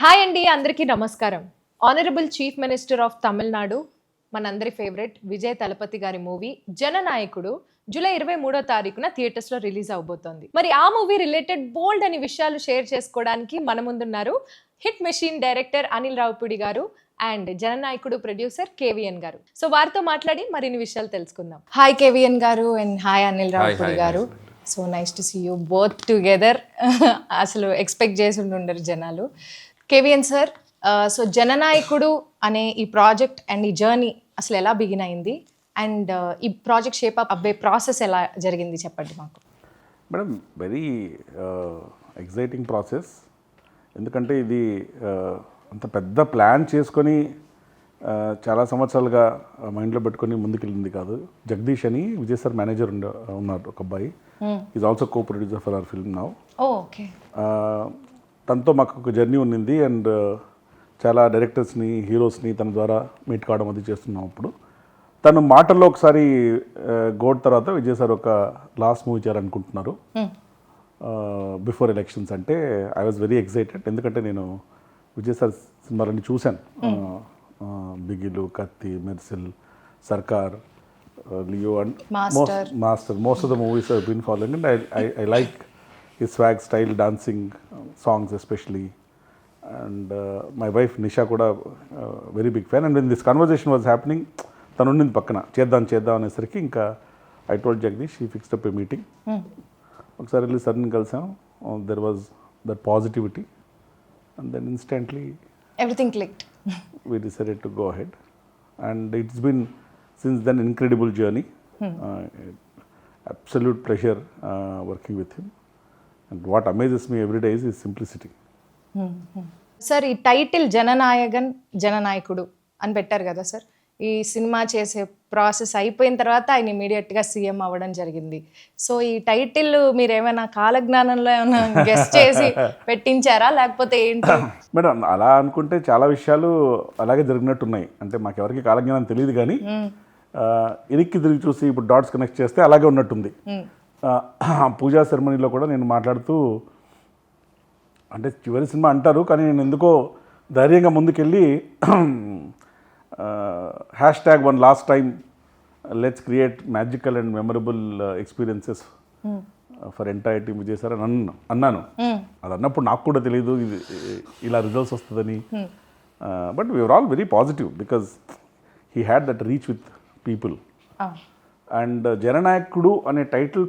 Hi అండి, అందరికీ నమస్కారం. Honourable chief minister of Tamil Nadu, మనందరి ఫేవరెట్ విజయ్ తలపతి గారి మూవీ జననాయకుడు జూలై 23వ తారీఖున థియేటర్స్ లో రిలీజ్ అవబోతోంది. మరి ఆ మూవీ రిలేటెడ్ బోల్డ్ అని విషయాలు షేర్ చేసుకోవడానికి మన ముందున్నారు hit machine director Anil Ravipudi garu and జననాయకుడు producer కేవీఎన్ గారు. సో వారితో మాట్లాడి మరిన్ని విషయాలు తెలుసుకుందాం. హాయ్ కేవీఎన్ గారు and hi Anil Ravipudi garu. So nice to see you both together. అసలు ఎక్స్పెక్ట్ చేసి ఉండరు జనాలు. కేవీఎన్ సార్, సో జననాయకుడు అనే ఈ ప్రాజెక్ట్ అండ్ ఈ జర్నీ అసలు ఎలా బిగిన్ అయింది అండ్ ఈ ప్రాజెక్ట్ షేప్ అప్ అవ్వే ప్రాసెస్ ఎలా జరిగింది చెప్పండి మాకు. Madam, very exciting process. ఎందుకంటే ఇది అంత పెద్ద ప్లాన్ చేసుకొని చాలా సంవత్సరాలుగా మైండ్లో పెట్టుకొని ముందుకెళ్ళింది కాదు. జగదీష్ అని విజయ్ సార్ మేనేజర్ ఉన్నారు, ఒక అబ్బాయి. Is also co producer for hour film now. Okay. తనతో మాకు ఒక జర్నీ ఉన్నింది అండ్ చాలా డైరెక్టర్స్ని, హీరోస్ని తన ద్వారా మీట్ కావడం అది చేస్తున్నాం. అప్పుడు తను మాటల్లో ఒకసారి గోడ్ తర్వాత విజయ్ సార్ ఒక లాస్ట్ మూవీ చేయాలనుకుంటున్నారు బిఫోర్ ఎలక్షన్స్. అంటే ఐ వాజ్ వెరీ ఎక్సైటెడ్. ఎందుకంటే నేను విజయ్ సార్ సినిమాలన్నీ చూశాను. బిగిలు, Kaththi, Mersal, Sarkar, Leo and Master. Most of the movies I been following and I like his swag, style, dancing, songs especially. And my wife Nisha kuda very big fan. And when this conversation was happening, tanu unnindi pakkana cheddam anesariki inka I told Jagdish, he fixed up a meeting. Okkasari elli sudden kalsam, there was that positivity and then instantly everything clicked. We decided to go ahead and it's been since then incredible journey. Absolute pleasure working with him. And what amazes me every day is his simplicity. Sir, ఈ title జననాయకుడు అని పెట్టారు కదా sir. ఈ cinema చేసే process అయిపోయిన తర్వాత ఆయన ఇమీడియట్గా సీఎం అవ్వడం జరిగింది. సో ఈ టైటిల్ మీరు ఏమైనా కాలజ్ఞానంలో ఏమైనా గెస్ట్ చేసి పెట్టించారా లేకపోతే ఏంటి? మేడం, అలా అనుకుంటే చాలా విషయాలు అలాగే జరిగినట్టున్నాయి. అంటే మాకెవరికి కాలజ్ఞానం తెలియదు కానీ ఇరికి తిరిగి చూసి ఇప్పుడు డాట్స్ కనెక్ట్ చేస్తే అలాగే ఉన్నట్టుంది. పూజా సెరమనీలో కూడా నేను మాట్లాడుతూ, అంటే చివరి సినిమా అంటారు కానీ నేను ఎందుకో ధైర్యంగా ముందుకెళ్ళి #1 last time let's create magical and memorable experiences for entire team Vijay sir అని అన్నాను. అది అన్నప్పుడు నాకు కూడా తెలియదు ఇది ఇలా రిజల్ట్స్ వస్తుందని. But we are all very positive because he had that reach with people. And Jananayakudu అనే టైటిల్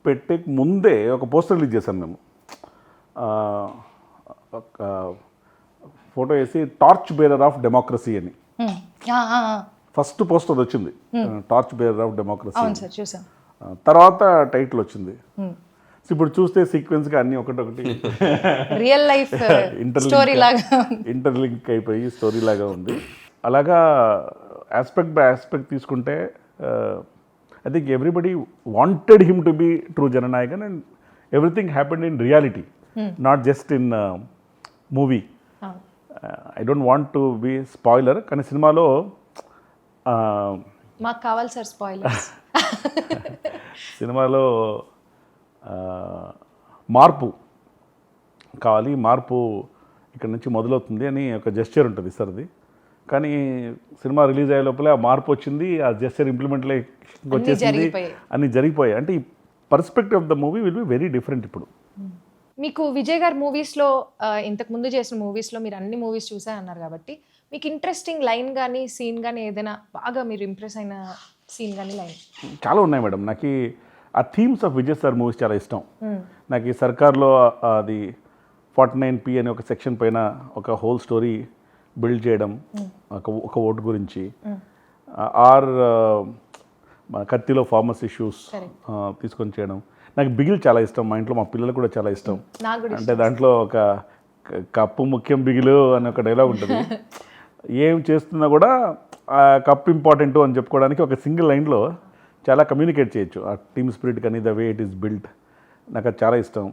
పెట్టే ముందే ఒక పోస్టర్ రిలీజ్ చేశాం మేము. ఒక ఫోటో వేసి టార్చ్ బేరర్ ఆఫ్ డెమోక్రసీ అని ఫస్ట్ పోస్టర్ వచ్చింది. Torch bearer of democracy. తర్వాత టైటిల్ వచ్చింది. ఇప్పుడు చూస్తే సీక్వెన్స్గా అన్ని ఒకటొకటి రియల్ లైఫ్ ఇంటర్లింక్ అయిపోయి స్టోరీ లాగా ఉంది. అలాగా ఆస్పెక్ట్ బై ఆస్పెక్ట్ తీసుకుంటే I think everybody wanted him to be true Jananayakan and everything happened in reality, not just in movie. I don't want to be spoiler, కానీ సినిమాలో మాకు కావాలి sir spoilers. సినిమాలో మార్పు కావాలి, మార్పు ఇక్కడ నుంచి మొదలవుతుంది అని ఒక జెస్చర్ ఉంటుంది సార్ది. కానీ సినిమా రిలీజ్ అయ్యే లోపల ఆ మార్పు వచ్చింది, ఆ జెస్చర్ ఇంప్లిమెంట్లో వచ్చేసింది, అన్నీ జరిగిపోయాయి. అంటే ఈ perspective of the movie will be very different. ఇప్పుడు మీకు విజయ్ గారి మూవీస్లో, ఇంతకుముందు చేసిన మూవీస్లో మీరు అన్ని మూవీస్ చూసా అన్నారు కాబట్టి మీకు ఇంట్రెస్టింగ్ లైన్ కానీ సీన్ కానీ ఏదైనా బాగా మీరు ఇంప్రెస్ అయిన సీన్ కానీ లైన్? చాలా ఉన్నాయి మేడం. నాకు ఆ themes of Vijay sir movies చాలా ఇష్టం. నాకు ఈ సర్కార్లో అది 49P అనే ఒక సెక్షన్ పైన ఒక హోల్ స్టోరీ బిల్డ్ చేయడం, ఒక ఓటు గురించి. ఆర్ కత్తిలో ఫార్మస్ ఇష్యూస్ తీసుకొని చేయడం. నాకు బిగిల్ చాలా ఇష్టం. మా ఇంట్లో మా పిల్లలు కూడా చాలా ఇష్టం. అంటే దాంట్లో ఒక కప్పు ముఖ్యం బిగిలు అని ఒక డైలాగ్ ఉంటుంది. ఏం చేస్తున్నా కూడా ఆ కప్పు ఇంపార్టెంట్ అని చెప్పుకోవడానికి ఒక సింగిల్ లైన్లో చాలా కమ్యూనికేట్ చేయొచ్చు. ఆ టీమ్ స్పిరిట్ కానీ the way it is built నాకు అది చాలా ఇష్టం.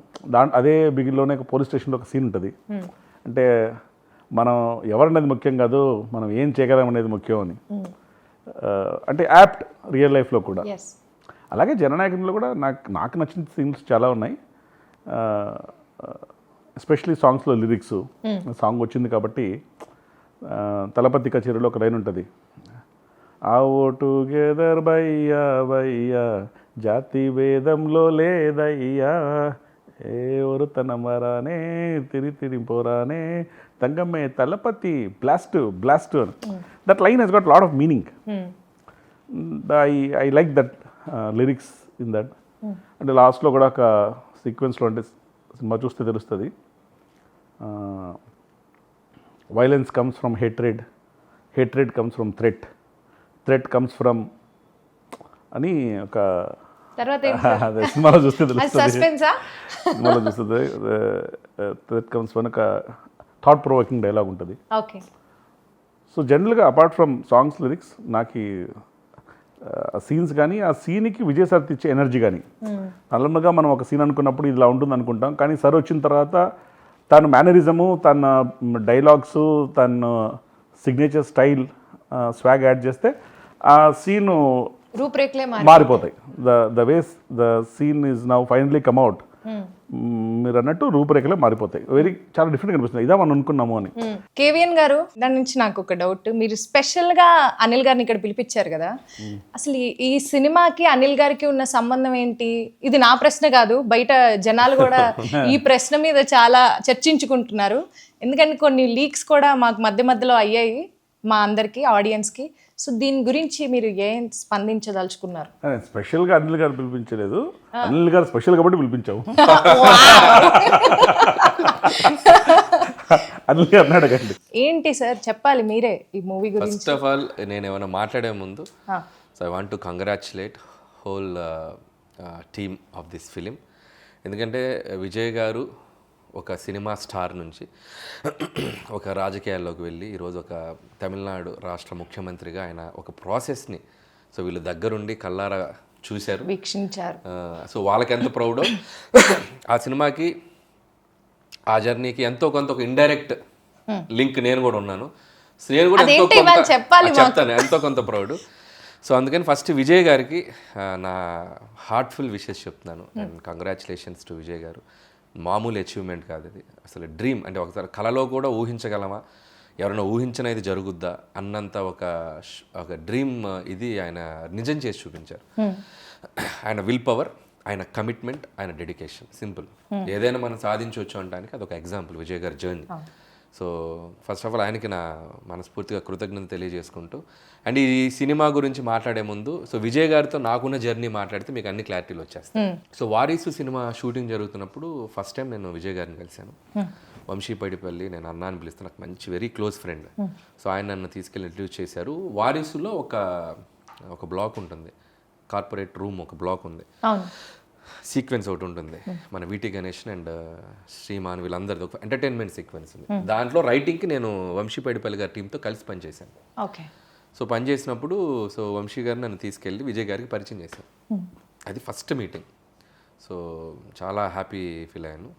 అదే బిగిల్లోనే ఒక పోలీస్ స్టేషన్లో ఒక సీన్ ఉంటుంది. అంటే మనం ఎవరనేది ముఖ్యం కాదు, మనం ఏం చేయగలం అనేది ముఖ్యం అని. అంటే యాప్ట్ రియల్ లైఫ్లో కూడా. అలాగే జననాయకునిలో కూడా నాకు నచ్చిన సీన్స్ చాలా ఉన్నాయి. ఎస్పెషలీ సాంగ్స్లో లిరిక్స్ సాంగ్ వచ్చింది కాబట్టి తలపతి కచేరీలో ఒక లైన్ ఉంటుంది, ఆవో టుగెదర్ బయ్యా బయ్యా జాతి భేదంలో లేదయ్యా ఏ ఒరుతన మరానే తిరి పోరానే తంగమ్మే Thalapathy blast that line he's got lot of meaning. I like that lyrics in that. అంటే లాస్ట్లో కూడా ఒక సీక్వెన్స్లో, అంటే సినిమా చూస్తే తెలుస్తుంది, violence comes from hatred comes from threat comes from అని ఒక తర్వాత అదే సినిమాలో చూస్తే తెలుస్తుంది, సస్పెన్సా సినిమాలో చూస్తుంది థ్రెట్ కమ్స్ ఫ్రమ్ ఒక థాట్ ప్రొవోకింగ్ డైలాగ్ ఉంటుంది. ఓకే. సో జనరల్గా అపార్ట్ ఫ్రమ్ సాంగ్స్ లిరిక్స్ నాకు సీన్స్ కానీ ఆ సీన్కి విజయ్ సార్ ఇచ్చే ఎనర్జీ కానీ, నార్మల్గా మనం ఒక సీన్ అనుకున్నప్పుడు ఇలా ఉంటుంది అనుకుంటాం, కానీ సార్ వచ్చిన తర్వాత తన మేనరిజము, తన డైలాగ్స్, తన సిగ్నేచర్ స్టైల్, స్వాగ్ యాడ్ చేస్తే ఆ సీను రూపురేఖలే మారిపోతాయి. The ways the scene is now finally come out, మీరు అన్నట్టు రూపురేఖలే మారిపోతాయి. చాలా డిఫరెంట్ కనిపిస్తుంది, ఇదా మనం అనుకున్నాము అని. కేవిఎన్ గారు, దాని నుంచి నాకు ఒక డౌట్, మీరు స్పెషల్ గా అనిల్ గారిని ఇక్కడ పిలిపించారు కదా, అసలు ఈ సినిమాకి అనిల్ గారికి ఉన్న సంబంధం ఏంటి? ఇది నా ప్రశ్న కాదు, బయట జనాలు కూడా ఈ ప్రశ్న మీద చాలా చర్చించుకుంటున్నారు. ఎందుకంటే కొన్ని లీక్స్ కూడా మాకు మధ్యలో అయ్యాయి మా అందరికి, ఆడియన్స్ కి. సో దీని గురించి మీరు ఏం స్పందించదలుచుకున్నారు? స్పెషల్గా అనిల్ గారు పిలిపించలేదు, అనిల్ గారు స్పెషల్ కాబట్టి పిలిపించాము. అనిల్ గారు అడగండి. ఏంటి సార్ చెప్పాలి మీరే ఈ మూవీ గురించి. ఫస్ట్ ఆఫ్ ఆల్ నేను ఏమైనా మాట్లాడే ముందు, so I want to congratulate whole team of this film. ఎందుకంటే విజయ్ గారు ఒక సినిమా స్టార్ నుంచి ఒక రాజకీయాల్లోకి వెళ్ళి ఈరోజు ఒక తమిళనాడు రాష్ట్ర ముఖ్యమంత్రిగా ఆయన ఒక ప్రాసెస్ని సో వీళ్ళు దగ్గరుండి కల్లారా చూశారు, వీక్షించారు. సో వాళ్ళకి ఎంత ప్రౌడో ఆ సినిమాకి, ఆ జర్నీకి ఎంతో కొంత ఒక ఇండైరెక్ట్ లింక్ నేను కూడా ఉన్నాను. సో నేను కూడా చెప్తాను ఎంతో కొంత ప్రౌడ్. సో అందుకని ఫస్ట్ విజయ్ గారికి నా హార్ట్ఫుల్ విషెస్ చెప్తున్నాను. అండ్ కంగ్రాచులేషన్స్ టు విజయ్ గారు. మామూలు అచీవ్మెంట్ కాదు ఇది, అసలు డ్రీమ్. అంటే ఒకసారి కళలో కూడా ఊహించగలమా, ఎవరైనా ఊహించినది జరుగుద్దా అన్నంత ఒక డ్రీమ్ ఇది ఆయన నిజం చేసి చూపించారు. ఆయన విల్ పవర్, ఆయన కమిట్మెంట్, ఆయన డెడికేషన్, సింపుల్. ఏదైనా మనం సాధించవచ్చు అనడానికి అదొక ఎగ్జాంపుల్ విజయ్ గారి journey. So first of all ఆయనకి నా మనస్ఫూర్తిగా కృతజ్ఞత తెలియజేసుకుంటూ, అండ్ ఈ సినిమా గురించి మాట్లాడే ముందు సో విజయ్ గారితో నాకున్న జర్నీ మాట్లాడితే మీకు అన్ని క్లారిటీలు వచ్చేస్తాయి. సో వారీసు సినిమా షూటింగ్ జరుగుతున్నప్పుడు ఫస్ట్ టైం నేను విజయ్ గారిని కలిశాను. వంశీ పైడిపల్లి, నేను అన్నా అని పిలుస్తాను, నాకు మంచి వెరీ క్లోజ్ ఫ్రెండ్. సో ఆయన నన్ను తీసుకెళ్ళి ఇంట్రడ్యూస్ చేశారు. వారీసులో ఒక బ్లాక్ ఉంటుంది, కార్పొరేట్ రూమ్ ఒక బ్లాక్ ఉంది, సీక్వెన్స్ ఒకటి ఉంటుంది. మన వీటి గణేష్ అండ్ శ్రీమాన్ వీళ్ళందరిది ఒక ఎంటర్టైన్మెంట్ సీక్వెన్స్ ఉంది. దాంట్లో రైటింగ్కి నేను వంశీ పైడిపల్లి గారి టీంతో కలిసి పనిచేశాను. సో పనిచేసినప్పుడు సో వంశీ గారిని నన్ను తీసుకెళ్ళి విజయ్ గారికి పరిచయం చేశాను. అది ఫస్ట్ మీటింగ్. సో చాలా హ్యాపీ ఫీల్ అయ్యాను.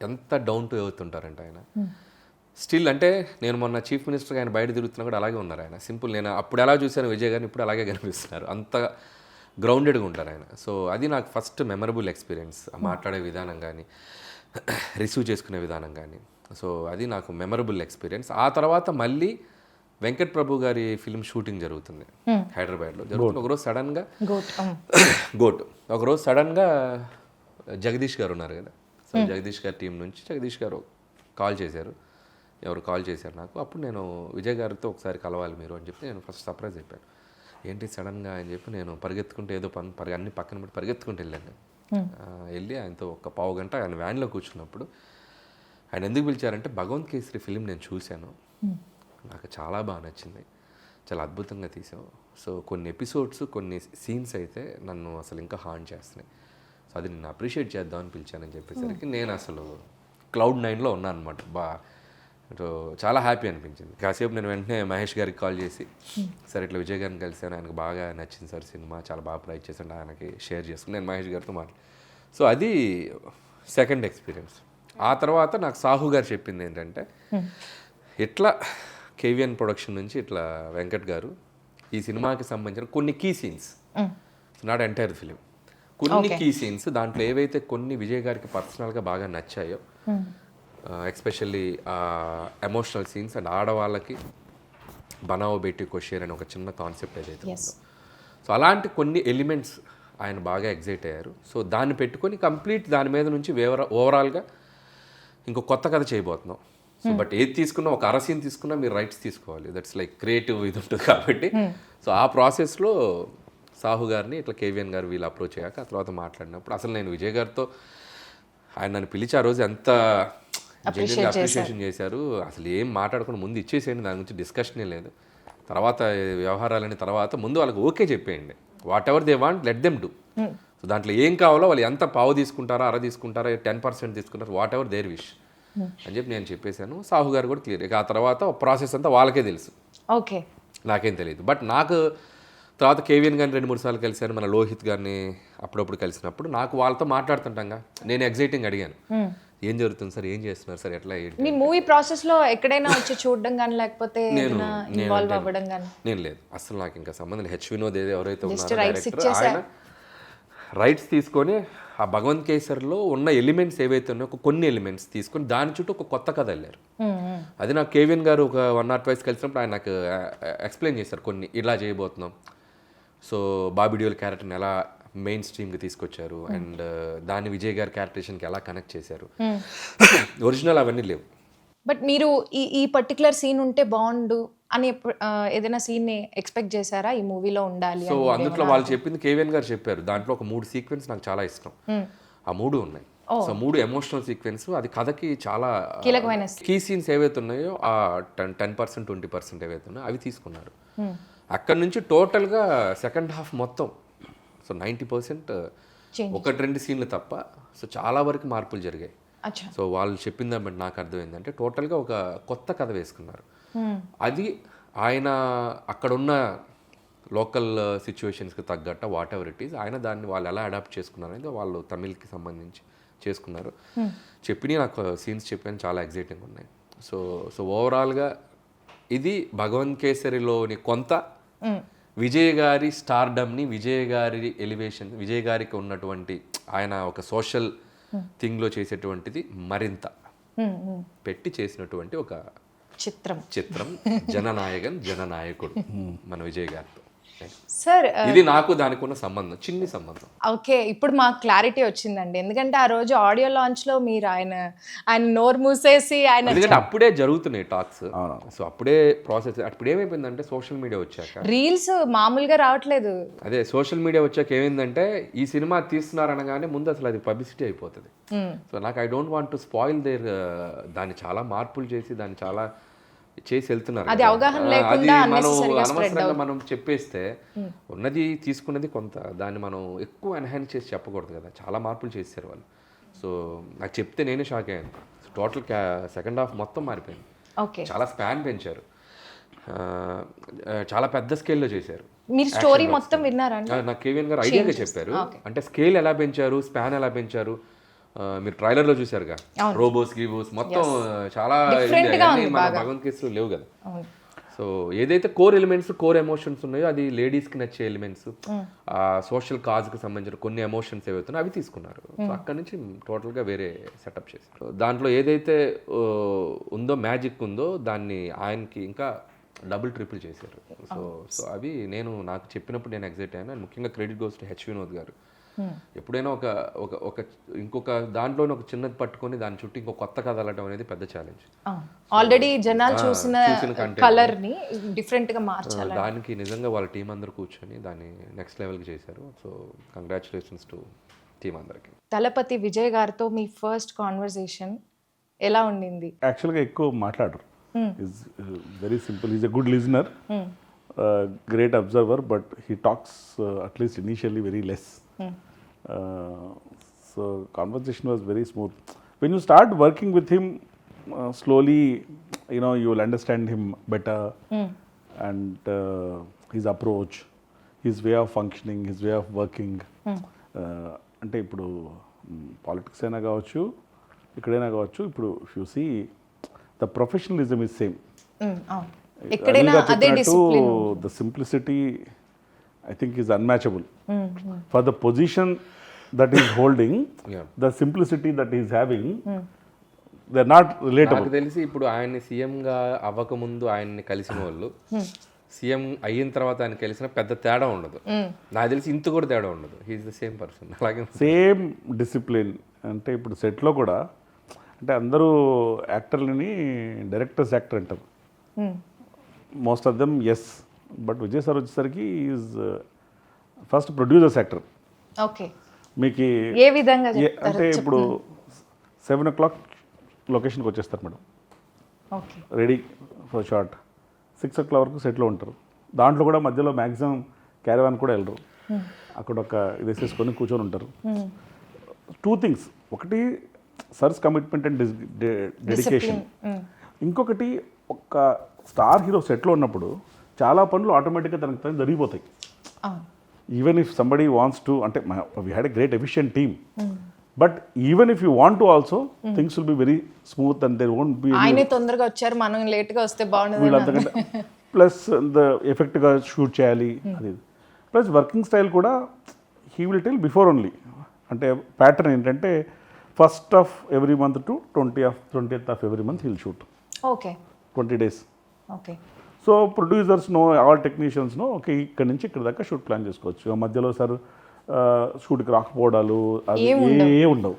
ఎంత డౌన్ టు ఎర్త్ ఉంటారంటే ఆయన స్టిల్. అంటే నేను మొన్న చీఫ్ మినిస్టర్గా ఆయన బయట తిరుగుతున్నా కూడా అలాగే ఉన్నారు ఆయన. సింపుల్, నేను అప్పుడు ఎలా చూశాను విజయ్ గారిని ఇప్పుడు అలాగే కనిపిస్తున్నారు. అంత గ్రౌండెడ్గా ఉంటారు ఆయన. సో అది నాకు ఫస్ట్ మెమరబుల్ ఎక్స్పీరియన్స్. మాట్లాడే విధానం కానీ, రిసీవ్ చేసుకునే విధానం కానీ, సో అది నాకు మెమరబుల్ ఎక్స్పీరియన్స్. ఆ తర్వాత మళ్ళీ వెంకట్ ప్రభు గారి ఫిల్మ్ షూటింగ్ జరుగుతుంది హైదరాబాద్లో. జరుగుతుంది. ఒకరోజు సడన్గా ఒకరోజు సడన్గా జగదీష్ గారు ఉన్నారు కదా, సో జగదీష్ గారి టీం నుంచి జగదీష్ గారు కాల్ చేశారు. ఎవరు కాల్ చేశారు నాకు. అప్పుడు నేను విజయ్ గారితో ఒకసారి కలవాలి మీరు అని చెప్పి నేను ఫస్ట్ సర్ప్రైజ్ అయిపోయాను. ఏంటి సడన్గా అని చెప్పి నేను పరిగెత్తుకుంటే ఏదో అన్ని పక్కన పెట్టి పరిగెత్తుకుంటూ వెళ్ళాను. వెళ్ళి ఆయనతో ఒక పావు గంట ఆయన వ్యాన్లో కూర్చున్నప్పుడు ఆయన ఎందుకు పిలిచారంటే భగవంత్ కేసరి ఫిలిం నేను చూశాను, నాకు చాలా బాగా నచ్చింది, చాలా అద్భుతంగా తీసావు. సో కొన్ని ఎపిసోడ్స్, కొన్ని సీన్స్ అయితే నన్ను అసలు ఇంకా హార్న్ చేస్తున్నాయి. సో అది నేను అప్రిషియేట్ చేద్దామని పిలిచానని చెప్పేసరికి నేను అసలు క్లౌడ్ 9లో ఉన్నాను అనమాట. చాలా హ్యాపీ అనిపించింది. కాసేపు నేను వెంటనే మహేష్ గారికి కాల్ చేసి, సార్ ఇట్లా విజయ్ గారిని కలిసాను, ఆయనకు బాగా నచ్చింది సార్ సినిమా, చాలా బాగా ప్రైజ్ చేశాను, ఆయనకి షేర్ చేసుకుని నేను మహేష్ గారితో సో అది సెకండ్ ఎక్స్పీరియన్స్. ఆ తర్వాత నాకు సాహు గారు చెప్పింది ఏంటంటే, ఇట్లా కేవిఎన్ ప్రొడక్షన్ నుంచి ఇట్లా వెంకట్ గారు ఈ సినిమాకి సంబంధించిన కొన్ని key scenes, not entire film, కొన్ని కీ సీన్స్ దాంట్లో ఏవైతే కొన్ని విజయ్ గారికి పర్సనల్గా బాగా నచ్చాయో, ఎక్స్పెషల్లీ ఎమోషనల్ సీన్స్ అండ్ ఆడవాళ్ళకి బనావో బేటీ కోషేర్ అని ఒక చిన్న కాన్సెప్ట్ ఏదైతే ఉందో, సో అలాంటి కొన్ని ఎలిమెంట్స్ ఆయన బాగా ఎగ్జైట్ అయ్యారు. సో దాన్ని పెట్టుకొని కంప్లీట్ దాని మీద నుంచి ఓవరాల్గా ఇంకో కొత్త కథ చేయబోతున్నాం. సో బట్ ఏది తీసుకున్నా, ఒక అరసీన్ తీసుకున్నా మీరు రైట్స్ తీసుకోవాలి, దట్స్ లైక్ క్రియేటివ్ ఇది ఉంటుంది కాబట్టి. సో ఆ ప్రాసెస్లో సాహు గారిని ఇట్లా కేవీఎన్ గారు వీళ్ళు అప్రోచ్ అయ్యాక ఆ తర్వాత మాట్లాడినప్పుడు అసలు నేను విజయ్ గారితో ఆయన నన్ను పిలిచి ఆ రోజు ఎంత జెన్యున్గా అప్రిషియేషన్ చేశారు. అసలు ఏం మాట్లాడకుండా ముందు ఇచ్చేసేయండి, దాని గురించి డిస్కషనే లేదు, తర్వాత వ్యవహారాలని తర్వాత ముందు వాళ్ళకి ఓకే చెప్పేయండి, what ever they want let them do. So దాంట్లో ఏం కావాలో వాళ్ళు ఎంత పావు తీసుకుంటారో, అర తీసుకుంటారో, 10% తీసుకుంటారో, వాట్ ఎవర్ దేర్ విష్ అని చెప్పి నేను చెప్పేశాను. సాహు గారు కూడా క్లియర్. ఇక ఆ తర్వాత ప్రాసెస్ అంతా వాళ్ళకే తెలుసు, ఓకే, నాకేం తెలియదు. బట్ నాకు తర్వాత కేవీఎన్ గారిని 2-3 సార్లు కలిశాను, మన లోహిత్ గారిని అప్పుడప్పుడు కలిసినప్పుడు నాకు వాళ్ళతో మాట్లాడుతుంటాగా నేను ఎగ్జైటింగ్ అడిగాను, ఏం జరుగుతుంది సార్, ఏం చేస్తున్నారు సార్, ఎట్లా ఏంటి. మీ మూవీ ప్రాసెస్ లో ఎక్కడైనా వచ్చి చూడడం కానీ లేకపోతే ఇన్వాల్వ్ అవ్వడం కానీ? నేను లేదు, అసలు నాకు ఇంకా సంబంధం లేదు. హెచ్ వినోద్ ఎవరైతే ఉన్నారో డైరెక్టర్, ఆయన రైట్స్ తీసుకొని ఆ భగవంత్ కేసర్లో ఉన్న ఎలిమెంట్స్ ఏవైతే ఉన్నాయో కొన్ని ఎలిమెంట్స్ తీసుకొని దాని చుట్టూ ఒక కొత్త కథ వెళ్ళారు. అది నాకు కేవీఎన్ గారు ఒక 1 or 2 కలిసినప్పుడు ఆయన నాకు ఎక్స్ప్లెయిన్ చేశారు కొన్ని, ఇలా చేయబోతున్నాం. సో బాబీ డియోల్ క్యారెక్టర్ని ఎలా మెయిన్ స్ట్రీమ్కి తీసుకొచ్చారు అండ్ దాన్ని విజయ్ గారి క్యారెక్టరేషన్కి ఎలా కనెక్ట్ చేశారు. ఒరిజినల్ అవన్నీ లేవు. బట్ మీరు ఈ పర్టికులర్ సీన్ ఉంటే బాగుండు అని ఏదైనా సీన్ ని ఎక్స్పెక్ట్ చేశారా ఈ మూవీలో ఉండాలి? సో అందులో వాళ్ళు చెప్పింది కేవీఎన్ గారు చెప్పారు, దాంట్లో ఒక 3 సీక్వెన్స్ నాకు చాలా ఇష్టం. ఆ 3 ఉన్నాయి. సో 3 ఎమోషనల్ సీక్వెన్స్, అది కథకి చాలా కీలకమైన కీ సీన్స్ ఏవైతే ఉన్నాయో ఆ 10% 20% ఏవైతే ఉన్నాయో అవి తీసుకున్నారు. అక్కడ నుంచి టోటల్గా సెకండ్ హాఫ్ మొత్తం సో 90% 1-2 సీన్లు తప్ప సో చాలా వరకు మార్పులు జరిగాయి. సో వాళ్ళు చెప్పింది బట్టి నాకు అర్థమైందంటే టోటల్గా ఒక కొత్త కథ వేసుకున్నారు. అది ఆయన అక్కడున్న లోకల్ సిచ్యువేషన్స్కి తగ్గట్ట వాట్ ఎవర్ ఇట్ ఈస్, ఆయన దాన్ని వాళ్ళు ఎలా అడాప్ట్ చేసుకున్నారు అనేది వాళ్ళు తమిళ్కి సంబంధించి చేసుకున్నారు. చెప్పి నాకు సీన్స్ చెప్పాను, చాలా ఎగ్జైటింగ్ ఉన్నాయి. సో సో ఓవరాల్గా ఇది భగవంత్ కేసరిలోని కొంత విజయ్ గారి స్టార్డమ్ని, విజయ్ గారి ఎలివేషన్, విజయ్ గారికి ఉన్నటువంటి ఆయన ఒక సోషల్ థింగ్లో చేసేటువంటిది మరింత పెట్టి చేసినటువంటి ఒక చిత్రం జననాయకుడు మన విజయ్ గారితో. సార్ ఇది నాకు దానికి ఉన్న సంబంధం, చిన్ని సంబంధం. ఓకే, ఇప్పుడు మాకు క్లారిటీ వచ్చిందండి. ఎందుకంటే ఆ రోజు ఆడియో లాంచ్ లో మీరు ఆయన నోరు మూసేసి ఆయన, ఎందుకంటే అప్పుడే జరుగుతున్నాయి టాక్స్. సో అప్పుడే ప్రాసెస్, అప్పుడు ఏమైపోయిందంటే సోషల్ మీడియా వచ్చాక రీల్స్ మామూలుగా రావట్లేదు. అదే సోషల్ మీడియా వచ్చాక ఏమైందంటే ఈ సినిమా తీస్తున్నారనగానే ముందు అసలు అది పబ్లిసిటీ అయిపోతుంది. సో నాకు I don't want to spoil there, దాన్ని చాలా మార్పులు చేసి దాన్ని చాలా చేసి వెళ్తున్నారు. అది అవగాహన లేకుండా అనవసరంగా మనం చెప్పేస్తే ఉన్నది తీసుకున్నది కొంత, దాన్ని మనం ఎక్కువ ఎన్హాన్స్ చేసి చెప్పకూడదు కదా. చాలా మార్పులు చేశారు వాళ్ళు. సో నాకు చెప్తే నేనే షాక్ అయ్యాను. టోటల్ సెకండ్ హాఫ్ మొత్తం మారిపోయింది. చాలా స్పాన్ పెంచారు, చాలా పెద్ద స్కేల్లో చేశారు. మీరు స్టోరీ మొత్తం విన్నారా? నాకు కేవీఎన్ గారు ఐడియాగా చెప్పారు, అంటే స్కేల్ ఎలా పెంచారు, స్పాన్ ఎలా పెంచారు. మీరు ట్రైలర్ లో చూసారుగా, రోబోస్ గీబోస్ మొత్తం చాలా మన భగవంత్ కేసులో లేవు కదా. సో ఏదైతే కోర్ ఎలిమెంట్స్, కోర్ ఎమోషన్స్ ఉన్నాయో అది లేడీస్కి నచ్చే ఎలిమెంట్స్, ఆ సోషల్ కాజ్కి సంబంధించిన కొన్ని ఎమోషన్స్ ఏవైతున్నాయో అవి తీసుకున్నారు. సో అక్కడ నుంచి టోటల్గా వేరే సెటప్ చేశారు. దాంట్లో ఏదైతే ఉందో మ్యాజిక్ ఉందో దాన్ని ఆయనకి ఇంకా డబుల్ ట్రిపుల్ చేశారు. సో సో అవి నాకు చెప్పినప్పుడు నేను ఎగ్జైట్ అయ్యాను. ముఖ్యంగా credit goes to H Vinod గారు. ఎప్పుడైనా ఒక ఇంకొక దాంట్లోనే ఒక చిన్నది పట్టుకొని దాని చుట్టూ ఇంకో కొత్త కథ అల్లడం అనేది పెద్ద ఛాలెంజ్. ఆల్రెడీ జనాలు చూసిన కలర్ ని డిఫరెంట్ గా మార్చాలి. దానికి నిజంగా వాళ్ళ టీం అందరూ కూర్చొని దాన్ని నెక్స్ట్ లెవెల్కి చేశారు. సో కంగ్రాచులేషన్స్ టు టీం అందరికి. తలపతి విజయ్ గారితో మీ ఫస్ట్ కాన్వర్సేషన్ ఎలా ఉండింది? యాక్చువల్గా ఎక్కువ మాట్లాడరు. Is very simple. Is a good listener, great observer, but he talks at least initially very less. So conversation was very smooth. When you start working with him, slowly, you will understand him better, and his approach, his way of functioning, his way of working. అంటే ఇప్పుడు politics అయినా కావచ్చు, ఇక్కడైనా కావచ్చు, ఇప్పుడు if you see the professionalism is same. The simplicity, I think, is unmatchable. For the position that is holding, Yeah. The simplicity that is having, they are not relatable. నాకు తెలిసి ఇప్పుడు ఆయన్ని సీఎంగా అవ్వకముందు ఆయన్ని కలిసిన వాళ్ళు సీఎం అయిన తర్వాత ఆయన కలిసిన పెద్ద తేడా ఉండదు. నాకు తెలిసి ఇంత కూడా తేడా ఉండదు. He is the same person. అలాగే సేమ్ డిసిప్లిన్. అంటే ఇప్పుడు సెట్లో కూడా అంటే అందరూ యాక్టర్లని డైరెక్టర్స్ యాక్టర్ అంటారు, most of them yes. But Vijay sir వచ్చేసరికి is first producer's actor. Okay, మీకు ఏ విధంగా అంటే ఇప్పుడు 7 o'clock లొకేషన్కి వచ్చేస్తారు madam, okay, ready for shot. 6 o'clock వరకు సెట్లో ఉంటారు. దాంట్లో కూడా మధ్యలో మ్యాక్సిమం క్యారవాన్ కూడా వెళ్ళరు, అక్కడ ఒక ఇది వేసేసుకొని కూర్చొని ఉంటారు. 2 things, ఒకటి సర్స్ కమిట్మెంట్ అండ్ డెడికేషన్, ఇంకొకటి ఒక స్టార్ హీరో సెట్లో ఉన్నప్పుడు చాలా పనులు ఆటోమేటిక్గా తనకు జరిగిపోతాయి. Even if somebody wants to, అంటే we had a great efficient team, but even if you want to also things will be very smooth and there won't be ఆయనే తొందరగా వచ్చారు, మనం లేట్గా వస్తే బాగుండదు. వీళ్ళంతకంటే ప్లస్ ద ఎఫెక్ట్గా షూట్ చేయాలి అది. ప్లస్ వర్కింగ్ స్టైల్ కూడా he will tell before only. అంటే ప్యాటర్న్ ఏంటంటే 1st of every month to 20th of every month he'll shoot. Okay, 20 days. Okay. So producers know, all technicians know, okay ఇక్కడ నుంచి ఇక్కడ దాకా shoot plan చేసుకోవచ్చు. మధ్యలో sir షూట్కి రాకపోవడాలు అది ఏ ఉండవు.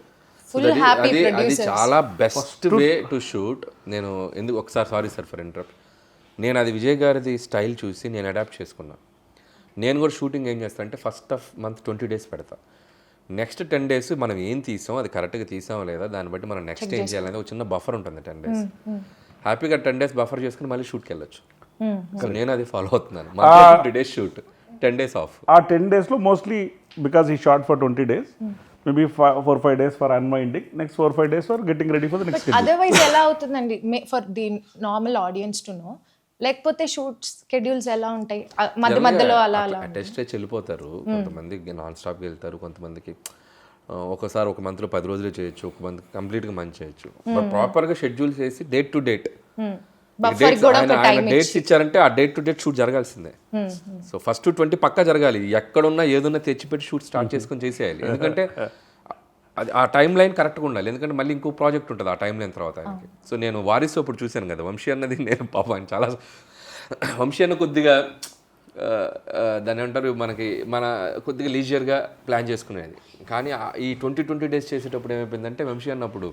ఫుల్ హ్యాపీ అది ప్రొడ్యూసర్స్. చాలా బెస్ట్ వే టు షూట్. నేను ఎందుకు ఒకసారి సారీ సార్ ఫర్ ఇంటరప్ట్, నేను అది విజయ్ గారిది స్టైల్ చూసి నేను అడాప్ట్ చేసుకున్నా. నేను కూడా షూటింగ్ ఏం చేస్తాను అంటే 1st of month 20 days పెడతా. నెక్స్ట్ 10 days మనం ఏం తీసాం, అది కరెక్ట్గా తీసామో లేదా దాన్ని బట్టి మనం నెక్స్ట్ ఏం చేయాలనేది ఒక చిన్న బఫర్ ఉంటుంది 10 days. హ్యాపీగా 10 days బఫర్ చేసుకుని మళ్ళీ షూట్కి వెళ్ళొచ్చు. సో నేను అది ఫాలో అవుతున్నాను. 20 days షూట్, 10 days ఆఫ్. ఆ 10 daysలో మోస్ట్లీ బికాస్ ఈ short for 20 days, maybe 4-5 days for unwinding, next 4-5 days for getting ready for the next. Otherwise ఎలా అవుతుందండి for the normal audience to know, లేకపోతే షూట్ షెడ్యూల్స్ ఎలా ఉంటాయి మధ్య మధ్యలో అలా అలా టెస్ట్ వెళ్ళిపోతారు. కొంతమంది నాన్ స్టాప్కి వెళ్తారు, కొంతమందికి ఒకసారి ఒక మంత్లో 10 రోజులే చేయొచ్చు, ఒక మంత్ కంప్లీట్గా మంచి చేయొచ్చు. బట్ ప్రాపర్గా షెడ్యూల్ చేసి డేట్ టు డేట్ డేట్స్ ఇచ్చారంటే ఆ డేట్ టు డేట్ షూట్ జరగాల్సిందే. సో ఫస్ట్ 20 పక్కా జరగాలి. ఎక్కడున్నా ఏదున్నా తెచ్చిపెట్టి షూట్ స్టార్ట్ చేసుకొని చేసేయాలి. ఎందుకంటే అది ఆ టైం లైన్ కరెక్ట్గా ఉండాలి. ఎందుకంటే మళ్ళీ ఇంకో ప్రాజెక్ట్ ఉంటుంది ఆ టైం లైన్ తర్వాత ఆయనకి. సో నేను వారిసు అప్పుడు చూశాను కదా, వంశీ అన్నది నేను పాపం చాలా వంశీ అన్న కొద్దిగా దాన్ని ఏమంటారు, మన కొద్దిగా లీజర్గా ప్లాన్ చేసుకునేది. కానీ ఈ 20 days చేసేటప్పుడు ఏమైపోయిందంటే వంశీ అన్నప్పుడు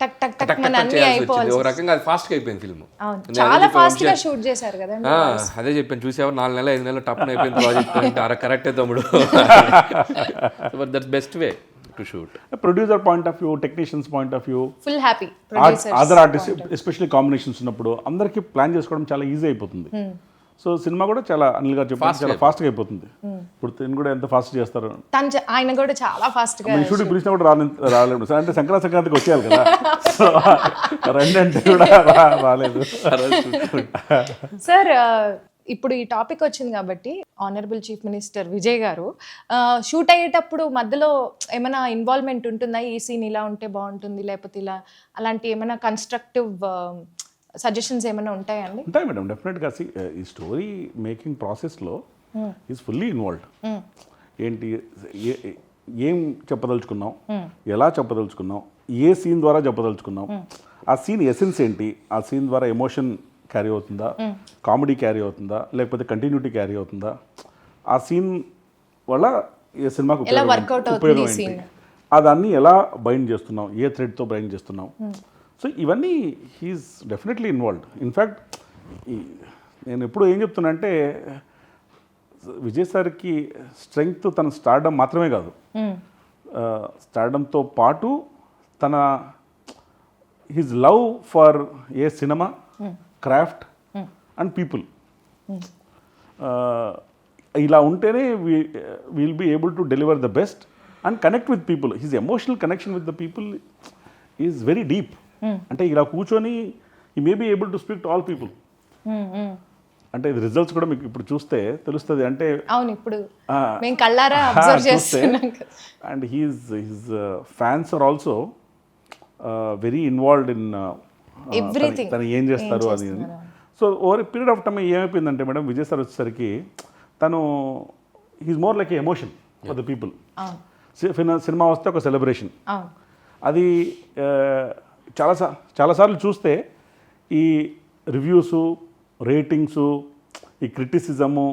టక్ టక్ టక్ మన అన్ని అయిపోవాలి. ఒక రకంగా అది ఫాస్ట్గా అయిపోయింది ఫిల్మ్. చాలా ఫాస్ట్ గా షూట్ చేశారు కదా. అదే చెప్పాను, చూసావా 4 నెలలు 5 నెలలు టప్న అయిపోయింది ప్రాజెక్ట్ అంటే అర కరెక్టే తమ్ముడు. But that's best way to shoot. Producer point of view, technicians point of view, full happy. Other artist especially combinations ఉన్నప్పుడు అందరికీ ప్లాన్ చేసుకోవడం చాలా ఈజీ అయిపోతుంది. సో సినిమా కూడా చాలా అనిల్ గారు చెప్పారు చాలా ఫాస్ట్గా అయిపోతుంది. ఇప్పుడు తిని కూడా ఎంత ఫాస్ట్ చేస్తారు, ఆయన కూడా చాలా ఫాస్ట్ గా. షూటింగ్ పిలిచినా కూడా రాలేదు సార్, అంటే సంక్రాంతికి వచ్చేయాలి కదా, సో రెండంటే కూడా రాలేదు సార్. ఇప్పుడు ఈ టాపిక్ వచ్చింది కాబట్టి ఆనరబుల్ చీఫ్ మినిస్టర్ విజయ్ గారు షూట్ అయ్యేటప్పుడు మధ్యలో ఏమైనా ఇన్వాల్వ్మెంట్ ఉంటుందా? ఈ సీన్ ఇలా ఉంటే బాగుంటుంది, లేకపోతే ఇలా, అలాంటి ఏమైనా కన్స్ట్రక్టివ్ సజెషన్స్ ఏమైనా ఉంటాయండి? ఉంటాయి మేడం, డెఫినెట్గా. ఈ స్టోరీ మేకింగ్ ప్రాసెస్లో ఈజ్ ఫుల్లీ ఇన్వాల్వ్డ్. ఏంటి, ఏం చెప్పదలుచుకున్నాం, ఎలా చెప్పదలుచుకున్నాం, ఏ సీన్ ద్వారా చెప్పదలుచుకున్నాం, ఆ సీన్ ఎసెన్స్ ఏంటి, ఆ సీన్ ద్వారా ఎమోషన్ క్యారీ అవుతుందా, కామెడీ క్యారీ అవుతుందా, లేకపోతే కంటిన్యూటీ క్యారీ అవుతుందా, ఆ సీన్ వల్ల ఏ సినిమాకు ఉపయోగం ఏంటి, అదాన్ని ఎలా బైండ్ చేస్తున్నాం, ఏ థ్రెడ్తో బైండ్ చేస్తున్నాం. సో ఇవన్నీ హీఈస్ డెఫినెట్లీ ఇన్వాల్వ్డ్. ఇన్ఫ్యాక్ట్ నేను ఎప్పుడు ఏం చెప్తున్నా అంటే విజయ్ సార్కి స్ట్రెంగ్త్ తన స్టార్డమ్ మాత్రమే కాదు, స్టార్డమ్తో పాటు తన his love for a cinema, craft and people. ఇలా ఉంటేనే will be able to deliver the best and connect with people. His emotional connection with the people is very deep. అంటే ఇలా కూర్చొని ఈ may be able to speak to all people. అంటే ఇది results కూడా మీకు ఇప్పుడు చూస్తే తెలుస్తుంది. అంటే అవును, ఇప్పుడు మేము కళ్ళారా అబ్జర్వ్ చేస్తున్నాం. And his fans are also very involved in everything, తను ఏం చేస్తారు అది. So over period of time ఏమైపోయిందంటే మేడం, విజయ్ సార్ వచ్చేసరికి తను he's more like a emotion for the people. Cinema వస్తే ఒక సెలబ్రేషన్. అవును. అది చాలాసార్లు చూస్తే ఈ రివ్యూసు, రేటింగ్సు, ఈ క్రిటిసిజము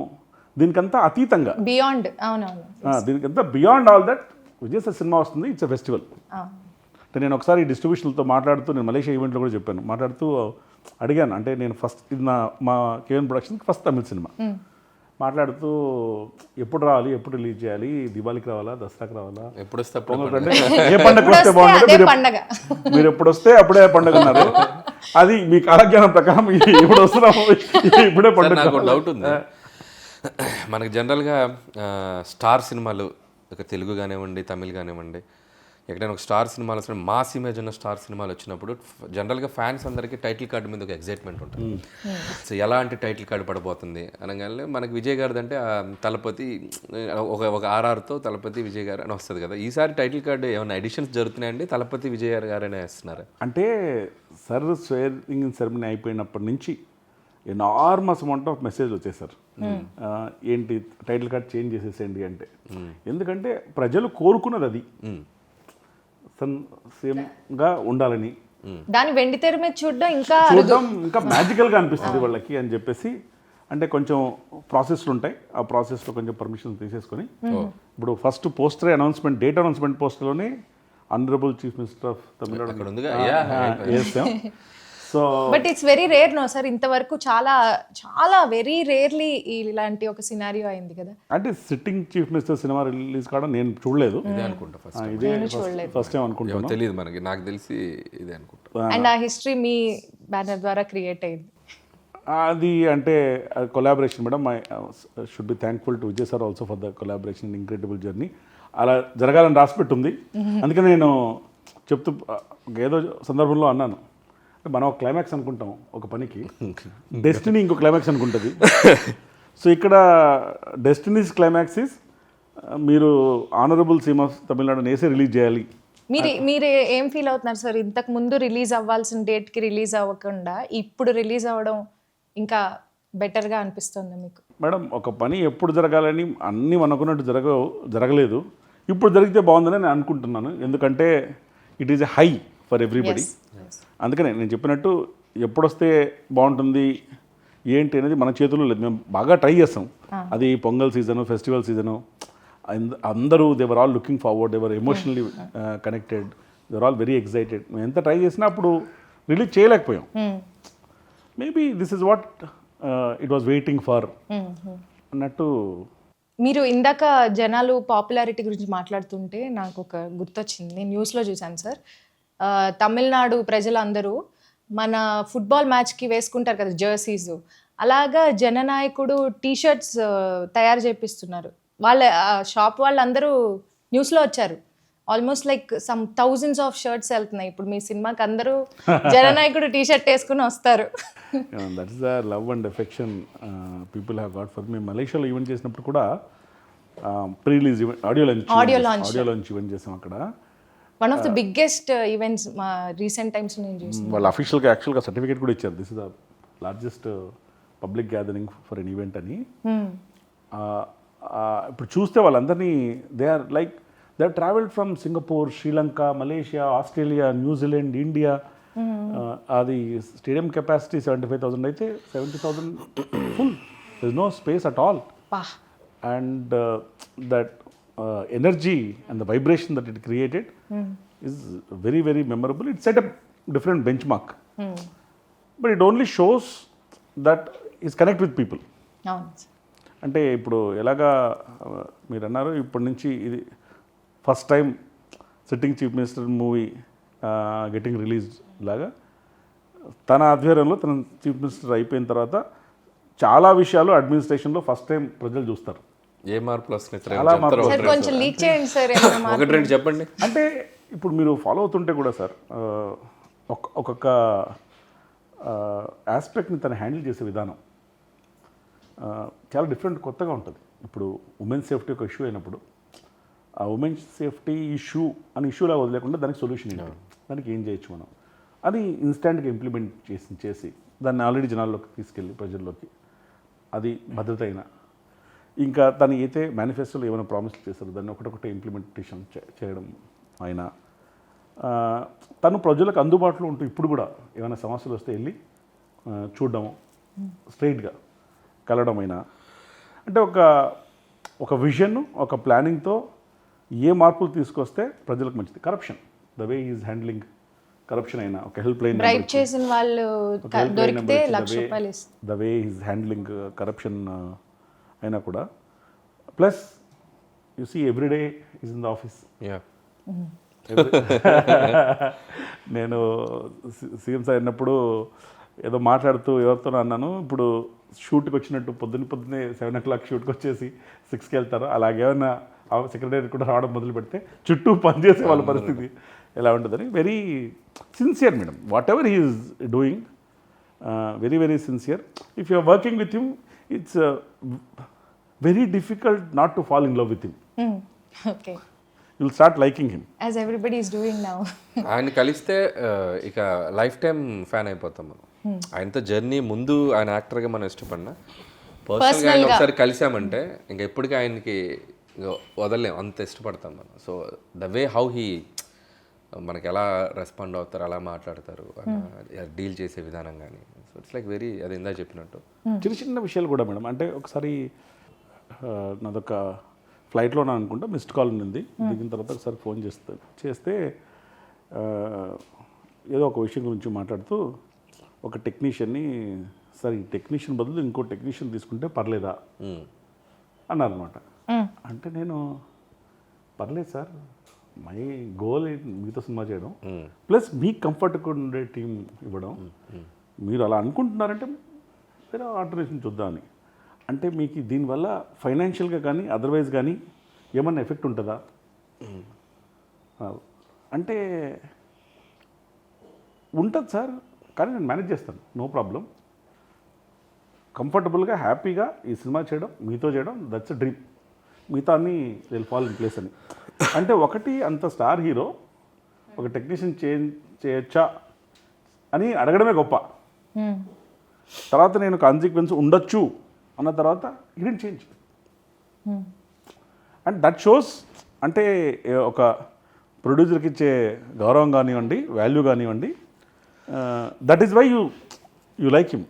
దీనికంతా అతీతంగా, బియాండ్. అవునవును. దీనికంతా beyond all that Vijay sir cinema వస్తుంది, ఇట్స్ ఎ ఫెస్టివల్. అంటే నేను ఒకసారి డిస్ట్రిబ్యూషన్తో మాట్లాడుతూ, నేను మలేషియా ఈవెంట్లో కూడా చెప్పాను, మాట్లాడుతూ అడిగాను, అంటే నేను ఫస్ట్ ఇది మా కేవన్ ప్రొడక్షన్కి ఫస్ట్ తమిళ సినిమా, మాట్లాడుతూ ఎప్పుడు రావాలి, ఎప్పుడు రిలీజ్ చేయాలి, దివాళీకి రావాలా, దసరాకి రావాలా, ఎప్పుడు వస్తే అప్పుడు పొంగల్ అంటే ఏ పండుగ వస్తే బాగుంటుంది, మీరు ఎప్పుడు వస్తే అప్పుడే పండుగ అన్నారు. అది మీ కాలజ్ఞానం ప్రకారం ఇప్పుడు వస్తున్నాము, ఇప్పుడే పండుగ. నాకు డౌట్ ఉంది, మనకి జనరల్గా స్టార్ సినిమాలు, ఒక తెలుగు కానివ్వండి, తమిళ్ కానివ్వండి, ఎక్కడైనా ఒక స్టార్ సినిమాలు వచ్చిన మాస్ ఇమేజ్ ఉన్న స్టార్ సినిమాలు వచ్చినప్పుడు జనరల్గా ఫ్యాన్స్ అందరికీ టైటిల్ కార్డు మీద ఒక ఎగ్జైట్మెంట్ ఉంటుంది. సో ఎలాంటి టైటిల్ కార్డు పడబోతుంది అనగానే మనకి విజయ్ గారిది అంటే తలపతి, ఒక ఆర్ఆర్తో తలపతి విజయ్ గారు అని వస్తుంది కదా. ఈసారి టైటిల్ కార్డు ఏమైనా ఎడిషన్స్ జరుగుతున్నాయండి, తలపతి విజయ్ గారనే వేస్తున్నారు? అంటే సార్ స్వేరింగ్ సెరమనీ అయిపోయినప్పటి నుంచి ఎనార్మస్ అమౌంట్ ఆఫ్ మెసేజ్ వచ్చేసారు, ఏంటి టైటిల్ కార్డ్ చేంజ్ చేసేసేయండి అంటే. ఎందుకంటే ప్రజలు కోరుకున్నది అది, సేమ్గా ఉండాలని, దాని వెండి తెర మీద చూడడం ఇంకా మ్యాజికల్గా అనిపిస్తుంది వాళ్ళకి అని చెప్పేసి. అంటే కొంచెం ప్రాసెస్లు ఉంటాయి, ఆ ప్రాసెస్లో కొంచెం పర్మిషన్ తీసేసుకొని ఇప్పుడు first poster announcement, date announcement పోస్టర్లోనే honourable chief minister of Tamil Nadu వేస్తాం. So but it's very rare no sir, ఇంతవరకు చాలా చాలా వెరీ రేర్లీ ఇలాంటి ఒక సినారియో అయింది కదా. అంటే sitting chief minister cinema release కావడం నేను చూడలేదు, ఇదే అనుకుంటా ఫస్ట్ టైం అనుకుంటున్నాను, తెలియదు మనకి, నాకు తెలిసి ఇదే అనుకుంటా. అండ్ ఆ హిస్టరీ మీ బ్యానర్ ద్వారా క్రియేట్ అయింది. అది అంటే collaboration madam. I should be thankful to Vijay sir also for the collaboration, incredible journey. అలా జరగాలని రాసిపెట్టుంది. అందుకని నేను చెప్తూ ఏదో సందర్భంలో అన్నాను, మనం ఒక క్లైమాక్స్ అనుకుంటాం ఒక పనికి, డెస్టినీ ఇంకో క్లైమాక్స్ అనుకుంటుంది. సో ఇక్కడ డెస్టినీస్ క్లైమాక్స్ ఇస్ మీరు ఆనరబుల్ సీమ్ ఆఫ్ తమిళనాడు నేసే రిలీజ్ చేయాలి. మీరు ఏం ఫీల్ అవుతున్నారు సార్, ఇంతకు ముందు రిలీజ్ అవ్వాల్సిన డేట్కి రిలీజ్ అవ్వకుండా ఇప్పుడు రిలీజ్ అవ్వడం ఇంకా బెటర్గా అనిపిస్తుంది మీకు? మేడం, ఒక పని ఎప్పుడు జరగాలని అన్నీ అనుకున్నట్టు జరగలేదు, ఇప్పుడు జరిగితే బాగుందని నేను అనుకుంటున్నాను. ఎందుకంటే it is a high for everybody. అందుకనే నేను చెప్పినట్టు ఎప్పుడొస్తే బాగుంటుంది ఏంటి అనేది మన చేతుల్లో లేదు. మేము బాగా ట్రై చేస్తాం, అది పొంగల్ సీజను, ఫెస్టివల్ సీజను, అందరూ they are all looking forward, they are emotionally connected, they are all very excited. మేము ఎంత ట్రై చేసినా అప్పుడు రిలీజ్ చేయలేకపోయాం. Maybe this is what it was waiting for అన్నట్టు. మీరు ఇందాక జనాలు పాపులారిటీ గురించి మాట్లాడుతుంటే నాకు ఒక గుర్తొచ్చింది, నేను న్యూస్లో చూశాను సార్. తమిళనాడు ప్రజలందరూ మన ఫుట్బాల్ మ్యాచ్కి వేసుకుంటారు కదా జెర్సీస్, అలాగా జననాయకుడు టీషర్ట్స్ తయారు చేపిస్తున్నారు. వాళ్ళ షాప్ వాళ్ళందరూ న్యూస్లో వచ్చారు. Almost like some thousands of shirts వెళ్తున్నాయి ఇప్పుడు మీ సినిమాకి. అందరూ జననాయకుడు టీషర్ట్ వేసుకుని వస్తారు. That is the love and affection people have got for మీ. మలేషియాలో ఈవెంట్ చేసినప్పుడు కూడా pre release event, audio launch event చేసాం అక్కడ. One of the biggest events మా రీసెంట్ టైమ్స్ నేను చూసాను. వాళ్ళు అఫీషియల్గా యాక్చువల్గా సర్టిఫికేట్ కూడా ఇచ్చారు, this is the largest public gathering for an event అని. ఇప్పుడు చూస్తే వాళ్ళందరినీ they are travelled from Singapore, Sri Lanka, Malaysia, Australia, New Zealand, India. అది స్టేడియం కెపాసిటీ 75,000 అయితే 70,000 full, there is no space at all. And that energy and the vibration that it created is very, very memorable. It set a different benchmark. But it only shows that is connect with people. అంటే ఇప్పుడు ఎలాగా మీరు అన్నారు, ఇప్పటి నుంచి ఇది first time sitting chief minister movie getting release లాగా తన ఆధ్వర్యంలో తన చీఫ్ మినిస్టర్ అయిపోయిన తర్వాత చాలా విషయాలు అడ్మినిస్ట్రేషన్లో ఫస్ట్ టైం ప్రజలు చూస్తారు. ఏ మార్పులు వస్తున్నాయి? చెప్పండి. అంటే ఇప్పుడు మీరు ఫాలో అవుతుంటే కూడా సార్ ఒక్కొక్క ఆస్పెక్ట్ని తను హ్యాండిల్ చేసే విధానం చాలా డిఫరెంట్, కొత్తగా ఉంటుంది. ఇప్పుడు ఉమెన్ సేఫ్టీ ఒక ఇష్యూ అయినప్పుడు ఆ ఉమెన్ సేఫ్టీ ఇష్యూ అని ఇష్యూలా వదిలేకుండా దానికి సొల్యూషన్ ఏంటి, దానికి ఏం చేయొచ్చు మనం, అది ఇన్స్టాంట్గా ఇంప్లిమెంట్ చేసి దాన్ని ఆల్రెడీ జనాల్లోకి తీసుకెళ్ళి ప్రజల్లోకి, అది భద్రత అయినా ఇంకా తను అయితే మేనిఫెస్టోలో ఏమైనా ప్రామిస్ చేశారు దాన్ని ఒకటొకటి ఇంప్లిమెంటేషన్ చేయడం ఆయన తను ప్రజలకు అందుబాటులో ఉంటూ ఇప్పుడు కూడా ఏమైనా సమస్యలు వస్తే వెళ్ళి చూడడము స్ట్రైట్గా కలవడం అయినా అంటే ఒక విజన్ ఒక ప్లానింగ్తో ఏ మార్పులు తీసుకొస్తే ప్రజలకు మంచిది. Corruption the way is handling corruption అయినా ఒక హెల్ప్ లైన్ బ్రైబ్ చేసిన వాళ్ళు దొరికితే ₹1,00,000 the way is handling corruption అయినా కూడా plus you see everyday is in the office. నేను సీఎం సార్ అయినప్పుడు ఏదో మాట్లాడుతూ ఎవరితో అన్నాను, ఇప్పుడు షూట్కి వచ్చినట్టు పొద్దున్నే 7 o'clock షూట్కి వచ్చేసి 6కి వెళ్తారు, అలాగేమైనా సెక్రటరీ కూడా రావడం మొదలు పెడితే చుట్టూ పనిచేసే వాళ్ళ పరిస్థితి ఎలా ఉంటుందని. Very sincere madam, what ever he is doing, very very sincere. If you are working with him it's very difficult not to fall in love with him. Okay, you will start liking him as everybody is doing now. ఆయన కలిస్తే ఇక life time fan అయిపోతాం మనం. ఆయనతో journey ముందు ఆయన యాక్టర్గా మనం ఇష్టపడినా పర్సనల్గా ఆయన ఒకసారి కలిసామంటే ఇంకా ఎప్పటికీ ఆయనకి వదలలేం, అంత ఇష్టపడతాం మనం. So the way how he మనకి ఎలా రెస్పాండ్ అవుతారు, అలా మాట్లాడతారు, డీల్ చేసే విధానం కానీ, సో ఇట్స్ లైక్ వెరీ, అది ఇందా చెప్పినట్టు చిన్న చిన్న విషయాలు కూడా మేడం. అంటే ఒకసారి నాదొక ఫ్లైట్లో నా అనుకుంటా మిస్డ్ కాల్ ఉంది, దిగిన తర్వాత ఒకసారి ఫోన్ చేస్తే ఏదో ఒక విషయం గురించి మాట్లాడుతూ ఒక టెక్నీషియన్ని, సార్ ఈ టెక్నీషియన్ బదులు ఇంకో టెక్నీషియన్ తీసుకుంటే పర్లేదా అన్నారనమాట. అంటే నేను పర్లేదు సార్, మై గోల్ మీతో సినిమా చేయడం ప్లస్ మీకు కంఫర్ట్గా ఉండే టీం ఇవ్వడం, మీరు అలా అనుకుంటున్నారంటే వేరే ఆల్టర్నేషన్ చూద్దామని. అంటే మీకు దీనివల్ల ఫైనాన్షియల్గా కానీ అదర్వైజ్ కానీ ఏమన్నా ఎఫెక్ట్ ఉంటుందా అంటే, ఉంటుంది సార్, కానీ నేను మేనేజ్ చేస్తాను, నో ప్రాబ్లం, కంఫర్టబుల్గా హ్యాపీగా ఈ సినిమా చేయడం, మీతో చేయడం, దట్స్ అ డ్రీమ్, మిగతా అన్ని విల్ ఫాల్ ఇన్ ప్లేస్ అని. అంటే ఒకటి అంత స్టార్ హీరో ఒక టెక్నీషియన్ చేయొచ్చా అని అడగడమే గొప్ప. తర్వాత నేను కాన్సిక్వెన్స్ ఉండొచ్చు అన్న తర్వాత ఇడెంట్ చేంజ్. అండ్ దట్ షోస్, అంటే ఒక ప్రొడ్యూసర్కి ఇచ్చే గౌరవం కానివ్వండి, వాల్యూ కానివ్వండి, that is why you like him.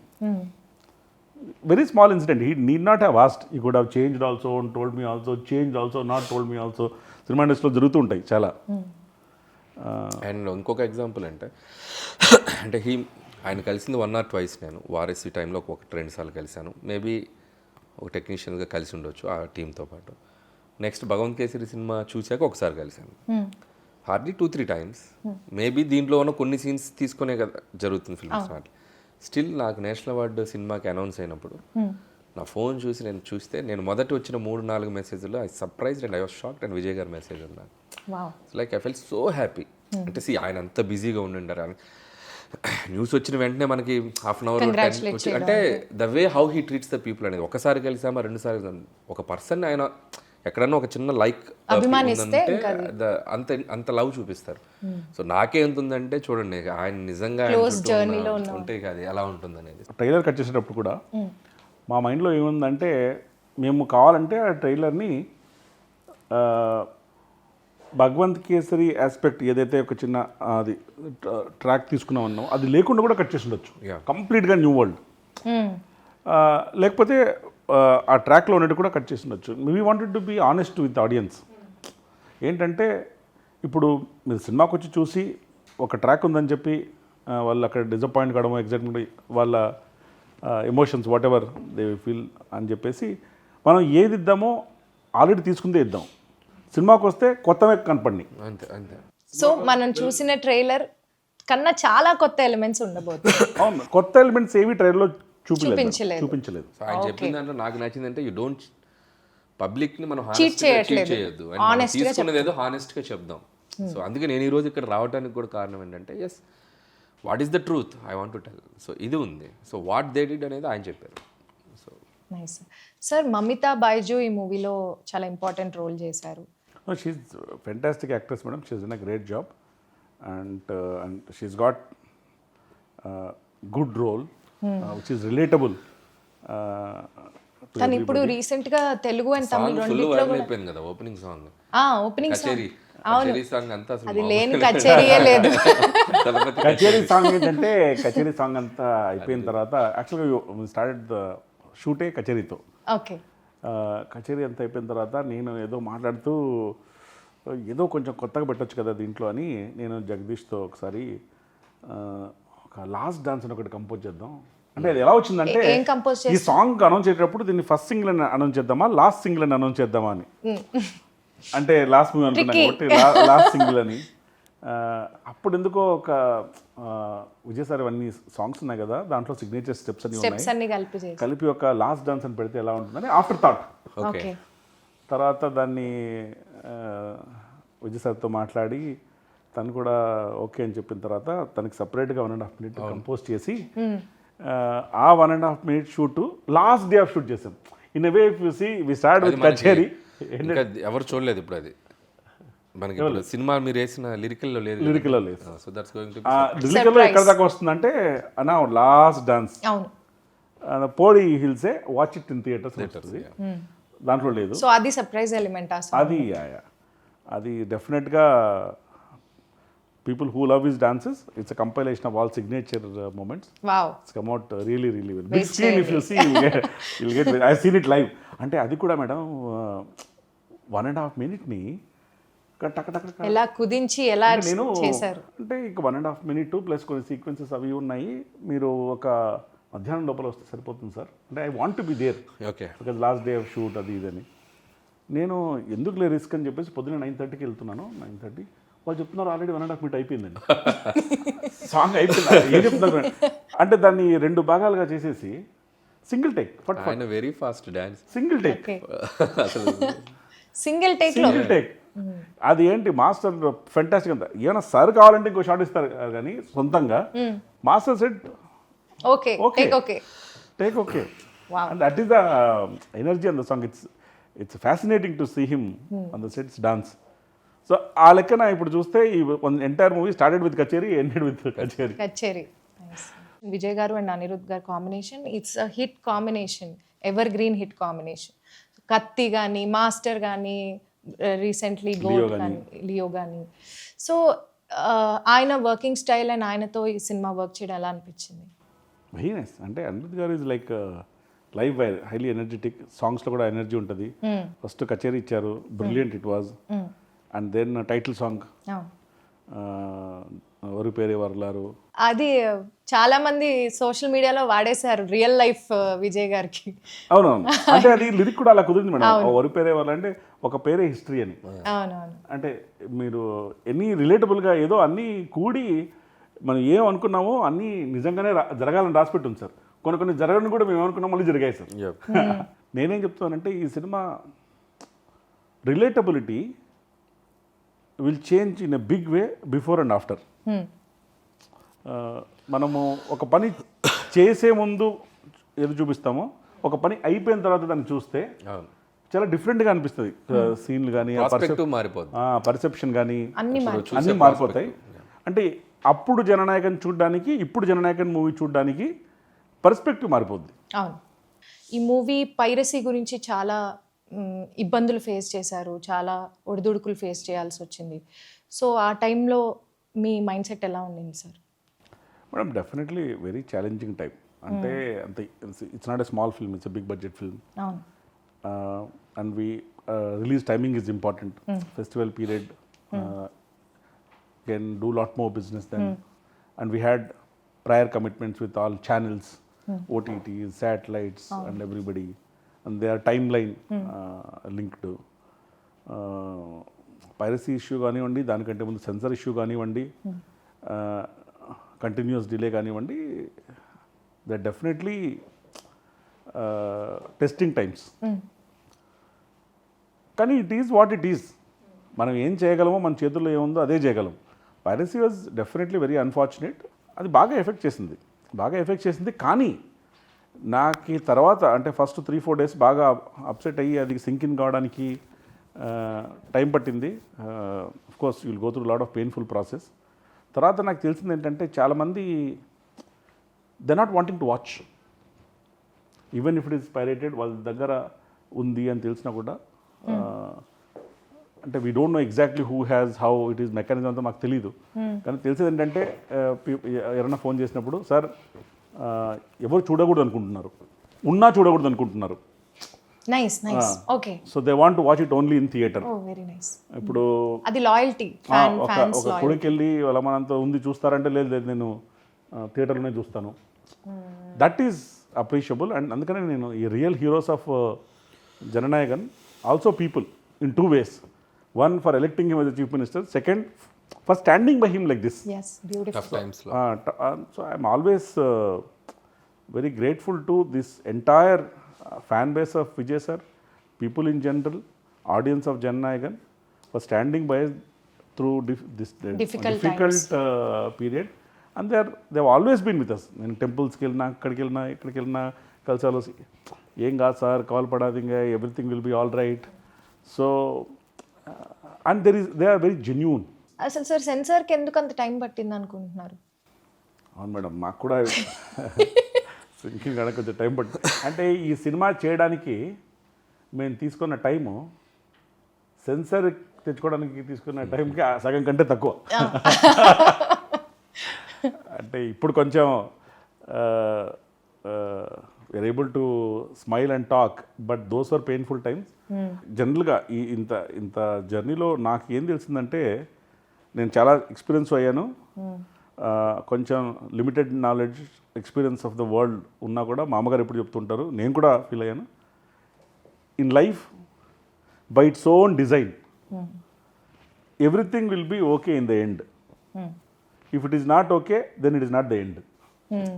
Very small incident, he need not have asked, he could have changed also and told me also, changed also, not told me also. Cinema ఇండస్ట్రీలో జరుగుతూ ఉంటాయి చాలా. And ఇంకొక example అంటే ఆయన కలిసింది 1 or 2 నేను వారసి టైంలో ఒక 2 సార్లు కలిశాను, మేబీ ఒక టెక్నీషియన్గా కలిసి ఉండొచ్చు ఆ టీంతో పాటు. నెక్స్ట్ భగవంత్ కేసరి సినిమా చూశాక ఒకసారి కలిశాను, హార్డ్లీ 2-3 times. మేబీ దీంట్లో ఉన్న కొన్ని సీన్స్ తీసుకునే కదా జరుగుతుంది ఫిల్మ్స్. స్టిల్ నాకు నేషనల్ అవార్డు సినిమాకి అనౌన్స్ అయినప్పుడు నా ఫోన్ చూసి నేను మొదటి వచ్చిన 3-4 మెసేజ్లో I surprised and I was shocked. And Vijay గారి మెసేజ్ నాకు like I felt so happy. అంటే ఆయన అంత బిజీగా ఉండిండారు, న్యూస్ వచ్చిన వెంటనే మనకి హాఫ్ అన్ అవర్ అంటే the way how he treats the people అనేది. ఒకసారి కలిసామా 2 సార్లు ఒక పర్సన్ ఆయన ఎక్కడన్నా ఒక చిన్న లైక్ అంత లవ్ చూపిస్తారు. సో నాకే ఎంత ఉందంటే చూడండి, ఆయన నిజంగా ఉంటే అది ఎలా ఉంటుంది అనేది. ట్రైలర్ కట్ చేసేటప్పుడు కూడా మా మైండ్లో ఏముందంటే, మేము కావాలంటే ఆ ట్రైలర్ని భగవంత్ కేసరి ఆస్పెక్ట్ ఏదైతే ఒక చిన్న అది ట్రాక్ తీసుకున్నామన్నాం అది లేకుండా కూడా కట్ చేసి ఉండొచ్చు, కంప్లీట్గా న్యూ వరల్డ్. లేకపోతే ఆ ట్రాక్లో ఉన్నట్టు కూడా కట్ చేసి ఉండొచ్చు. We wanted to be honest with audience. ఏంటంటే ఇప్పుడు మీరు సినిమాకి వచ్చి చూసి ఒక ట్రాక్ ఉందని చెప్పి వాళ్ళు అక్కడ డిసప్పాయింట్ కావడము, ఎగ్జైట్మెంట్, వాళ్ళ emotions what ever they feel అని చెప్పేసి మనం ఏది ఇద్దామో ఆల్రెడీ తీసుకుందే ఇద్దాం. సినిమాకి వస్తే కొత్తవే కనపడి అంతే అంతే. సో మనం చూసిన ట్రైలర్ కన్నా చాలా కొత్త ఎలిమెంట్స్ ఉండబోతుంది. అవును, కొత్త ఎలిమెంట్స్ ఏవి ట్రైలర్లో చూపించలేదు. సో ఆయన చెప్పిన దాంట్లో నాకు నచ్చిందంటే యూ డోంట్ పబ్లిక్ని మనం చీట్ చేయట్లేదు, తీసుకునేది ఏదో హానెస్ట్గా చెప్దాం. సో అందుకే నేను ఈరోజు ఇక్కడ రావడానికి కూడా కారణం ఏంటంటే, yes what is the truth I want to tell. So ఇది ఉంది. సో వాట్ దే డిడ్ అనేది ఆయన చెప్పారు. So nice sir. Mamitha Baiju ఈ మూవీలో చాలా ఇంపార్టెంట్ రోల్ చేశారు. She's fantastic actress madam, she's done a great job and she's got good role which is relatable తను ఇప్పుడు రీసెంట్ గా తెలుగు అండ్ తమిళ ఫుల్ రెండిట్లో వైరల్ అయిపోయింది కదా ఓపెనింగ్ సాంగ్ ఓపెనింగ్ కచేరీ అవును. కచేరీ సాంగ్ అంతా అసలు అది లేని కచేరీయే లేదు. తలపతి కచేరీ సాంగ్ ఏంటంటే కచేరీ సాంగ్ అంతా అయిపోయిన తర్వాత యాక్చువల్గా స్టార్టెడ్ ద షూటే కచేరీతో. ఓకే. కచేరీ అంతా అయిపోయిన తర్వాత నేను ఏదో మాట్లాడుతూ ఏదో కొంచెం కొత్తగా పెట్టొచ్చు కదా దీంట్లో అని నేను జగదీష్తో ఒకసారి ఒక లాస్ట్ డాన్స్ అని ఒకటి కంపోజ్ చేద్దాం అంటే అది ఎలా వచ్చిందంటే ఏం కంపోజ్ ఈ సాంగ్ అనౌన్స్ చేసేటప్పుడు దీన్ని ఫస్ట్ సింగిల్ అని అనౌన్స్ చేద్దామా లాస్ట్ సింగిల్ అని అనౌన్స్ చేద్దామా అని అంటే లాస్ట్ మూవీ అనుకున్నాను కాబట్టి లాస్ట్ సింగిల్ అని. అప్పుడు ఎందుకో ఒక విజయ్ సార్ అన్ని సాంగ్స్ ఉన్నాయి కదా దాంట్లో సిగ్నేచర్ స్టెప్స్ అన్ని ఉన్నాయి కలిపి ఒక లాస్ట్ డాన్స్ అని పెడితే ఎలా ఉంటుందని ఆఫ్టర్ థాట్. ఓకే. తర్వాత దాన్ని విజయ్ సార్తో మాట్లాడి తను కూడా ఓకే అని చెప్పిన తర్వాత తనకి సపరేట్గా 1.5 minute కంపోజ్ చేసి ఆ 1.5 minute shoot last day of shoot చేసాం. ఇన్ వే చూసి వి స్టార్ట్ విత్ కచేరీ. ఇంకా ఎవరు చూడలేదు ఇప్పుడు అది మనకి ఇప్పుడు సినిమా మీరు వేసిన లిరికల్లో లేదు లిరికల్లో లేదు. సో దట్స్ గోయింగ్ టు లిరికల్లో ఎక్కడ దాకా వస్తుందంటే అన్నా లాస్ట్ డాన్స్ పోడి హిల్సే వాచ్ ఇట్ ఇన్ థియేటర్స్ వస్తుంది దాంట్లో లేదు. సో అది సర్ప్రైజ్ ఎలిమెంట్ అది డెఫినెట్గా people who love his dances, it's a compilation of all signature moments. Wow. It's come out really well. Big screen if you see, you'll get I've seen it live. అంటే అది కూడా madam 1.5 minute ని ఎలా కుదించి ఎలా చేశారు అంటే ఇక 1.5 minute ప్లస్ కొన్ని సీక్వెన్సెస్ అవి ఉన్నాయి. మీరు ఒక మధ్యాహ్నం లోపల వస్తే సరిపోతుంది సార్ అంటే I want to be there. Okay. Because last day of shoot అది ఇదని నేను ఎందుకులే రిస్క్ అని చెప్పేసి పొద్దున్న 9:30కి వెళ్తున్నాను. 9:30 వాళ్ళు చెప్తున్నారు ఆల్రెడీ 1.5 minute అయిపోయిందండి సాంగ్ అయిపోయింది. ఏం చెప్తున్నారు అంటే దాన్ని 2 భాగాలుగా చేసేసి single take very fast dance single take single take అది ఏంటి మాస్టర్ ఫెంటాస్టిక్ అంతా. ఏమైనా సార్ కావాలంటే ఇంకో షాట్ ఇస్తారు కానీ సొంతంగా master set okay take okay and that is the energy on the song. It's fascinating to see him on the sets dance. So ఆ లెక్కన ఇప్పుడు చూస్తే ఈ entire movie started with Kacheri ended with Kacheri. Vijay గారు అండ్ అనిరుద్ గారు combination it's a hit combination, ever green hit combination. Kaththi కానీ Master కానీ recently gold కానీ లియో కానీ. సో ఆయన వర్కింగ్ స్టైల్ అండ్ ఆయనతో ఈ సినిమా వర్క్ చేయడం ఎలా అనిపించింది? Very nice. అంటే అనిరుద్ గారు is like live wire, highly energetic. సాంగ్స్లో కూడా ఎనర్జీ ఉంటుంది. ఫస్ట్ కచేరీ ఇచ్చారు, brilliant it was. And then title song ఎవరు పేరే వర్లారు అది చాలా మంది సోషల్ మీడియాలో వాడేశారు రియల్ లైఫ్ విజయ్ గారికి. అవునవును. అంటే అది లిరిక్ కూడా అలా కుదిరింది మేడం. ఎవరు పేరే వర్ల అంటే ఒక పేరే హిస్టరీ అని. అవునవును. అంటే మీరు ఎన్ని రిలేటబుల్గా ఏదో అన్నీ కూడి మనం ఏం అనుకున్నామో అన్నీ నిజంగానే జరగాలని రాసిపెట్టి ఉంది సార్. కొన్ని జరగని కూడా మేము అనుకున్నాం మళ్ళీ జరిగాయి సార్. నేనేం చెప్తానంటే ఈ cinema relatability will change in a big way before and after. మనము ఒక పని చేసే ముందు ఏది చూపిస్తామో ఒక పని అయిపోయిన తర్వాత దాన్ని చూస్తే చాలా డిఫరెంట్గా అనిపిస్తుంది. సీన్లు కానీ పర్సెప్షన్ కానీ అన్నీ మారిపోతాయి. అంటే అప్పుడు జననాయకన్ చూడడానికి ఇప్పుడు జననాయకన్ మూవీ చూడడానికి పర్స్పెక్టివ్ మారిపోద్ది. అవును. ఈ మూవీ పైరసీ గురించి చాలా ఇబ్బందులు ఫేస్ చేశారు, చాలా ఒడిదుడుకులు ఫేస్ చేయాల్సి వచ్చింది. సో ఆ టైంలో మీ మైండ్ సెట్ ఎలా ఉండింది sir? Madam definitely very challenging time. అంటే అంత it's not a small film, it's a big budget film. And release timing is important. Festival period can do lot more business then. And we had prior commitments with all channels, OTTs, satellites and everybody. And their timeline linked. Piracy issue కానివ్వండి, దానికంటే ముందు censor issue కానివ్వండి, continuous delay కానివ్వండి, they definitely testing times. కానీ it is what it is. మనం ఏం చేయగలమో మన చేతుల్లో ఏముందో అదే చేయగలం. Piracy was definitely very unfortunate. అది బాగా ఎఫెక్ట్ చేసింది. కానీ నాకు తర్వాత అంటే ఫస్ట్ 3-4 days బాగా అప్సెట్ అయ్యి అది సింకిన్ కావడానికి టైం పట్టింది. Course you'll go through lot of painful process. తర్వాత నాకు తెలిసింది ఏంటంటే చాలామంది they not wanting to watch. Even if it is pirated వాళ్ళ దగ్గర ఉంది అని తెలిసినా కూడా అంటే we don't know exactly who has how it is mechanism అంతా మాకు తెలియదు. కానీ తెలిసేది ఏంటంటే ఎవరైనా ఫోన్ చేసినప్పుడు సార్ ఎవరు చూడకూడదు అనుకుంటున్నారు, ఉన్నా చూడకూడదు అనుకుంటున్నారు. Nice nice. Okay. So they want to watch it only in theater. Oh very nice. ఇప్పుడు అది లాయల్టీ. ఒక కొడుకు వెళ్ళి వాళ్ళ మనంతా ఉంది చూస్తారంటే లేదు లేదు నేను థియేటర్లోనే చూస్తాను. That is appreciable. అండ్ అందుకనే నేను ఈ real heroes of Jana Nayagan also people in 2 ways. One, for electing him as the chief minister. Second, for standing by him like this. Yes, beautiful. Tough టైమ్స్లో. So I'm always very grateful to this entire fan base of Vijay sir, people in general, audience of Jannayagan, for standing by us through this Difficult period. And they've always been with us. నేను టెంపుల్స్కి వెళ్ళినా అక్కడికి వెళ్ళినా ఇక్కడికి వెళ్ళినా కలిసాలో ఏం కాదు sir call పడాది ఇంకా everything will be all right. So and they are very genuine. అసలు సార్ సెన్సార్కి ఎందుకు అంత టైం పట్టింది అనుకుంటున్నారు? అవును మేడం, మాకు కూడా సింకింగ్ కానీ కొంచెం టైం పట్టింది. అంటే ఈ సినిమా చేయడానికి మేము తీసుకున్న టైము సెన్సార్ తెచ్చుకోవడానికి తీసుకున్న టైంకి సగం కంటే తక్కువ. అంటే ఇప్పుడు కొంచెం we are able to smile and talk, but those are painful times. జనరల్గా ఈ ఇంత జర్నీలో నాకు ఏం తెలిసిందంటే నేను చాలా ఎక్స్పీరియన్స్ అయ్యాను. కొంచెం limited knowledge experience of the world ఉన్నా కూడా మా అమ్మగారు ఎప్పుడు చెప్తుంటారు, నేను కూడా ఫీల్ అయ్యాను. In life by its own design everything will be okay in the end. If it is not okay then it is not the end.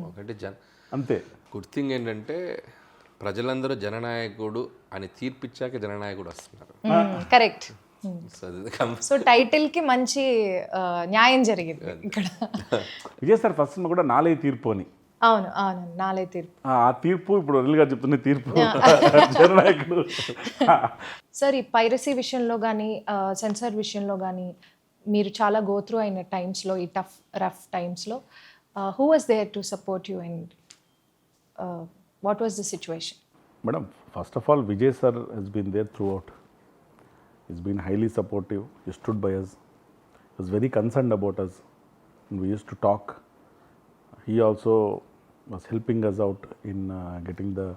ఒకటి అంతే. గుడ్ థింగ్ ఏంటంటే ప్రజలందరూ జననాయకుడు అని తీర్పిచ్చాక జననాయకుడు వస్తున్నారు. కరెక్ట్. So సో టైటిల్ కి మంచి న్యాయం జరిగింది ఇక్కడ. విజయ్ సార్ ఫస్ట్ సినిమా కూడా నాలే తీర్పు అని. అవును అవును, నాలే తీర్పు. ఆ తీర్పు ఇప్పుడు అనిల్ గారు చెప్తున్న తీర్పు జననాయకుడు. సార్ ఈ పైరసీ విషయంలో కానీ సెన్సార్ విషయంలో కానీ మీరు చాలా గో త్రూ అయిన టైమ్స్లో, ఈ రఫ్ టైమ్స్లో who was there to support you and what was the situation? Madam, first of all, Vijay sir has been there throughout. He's been highly supportive. He stood by us. He was very concerned about us. And we used to talk. He also was helping us out in getting the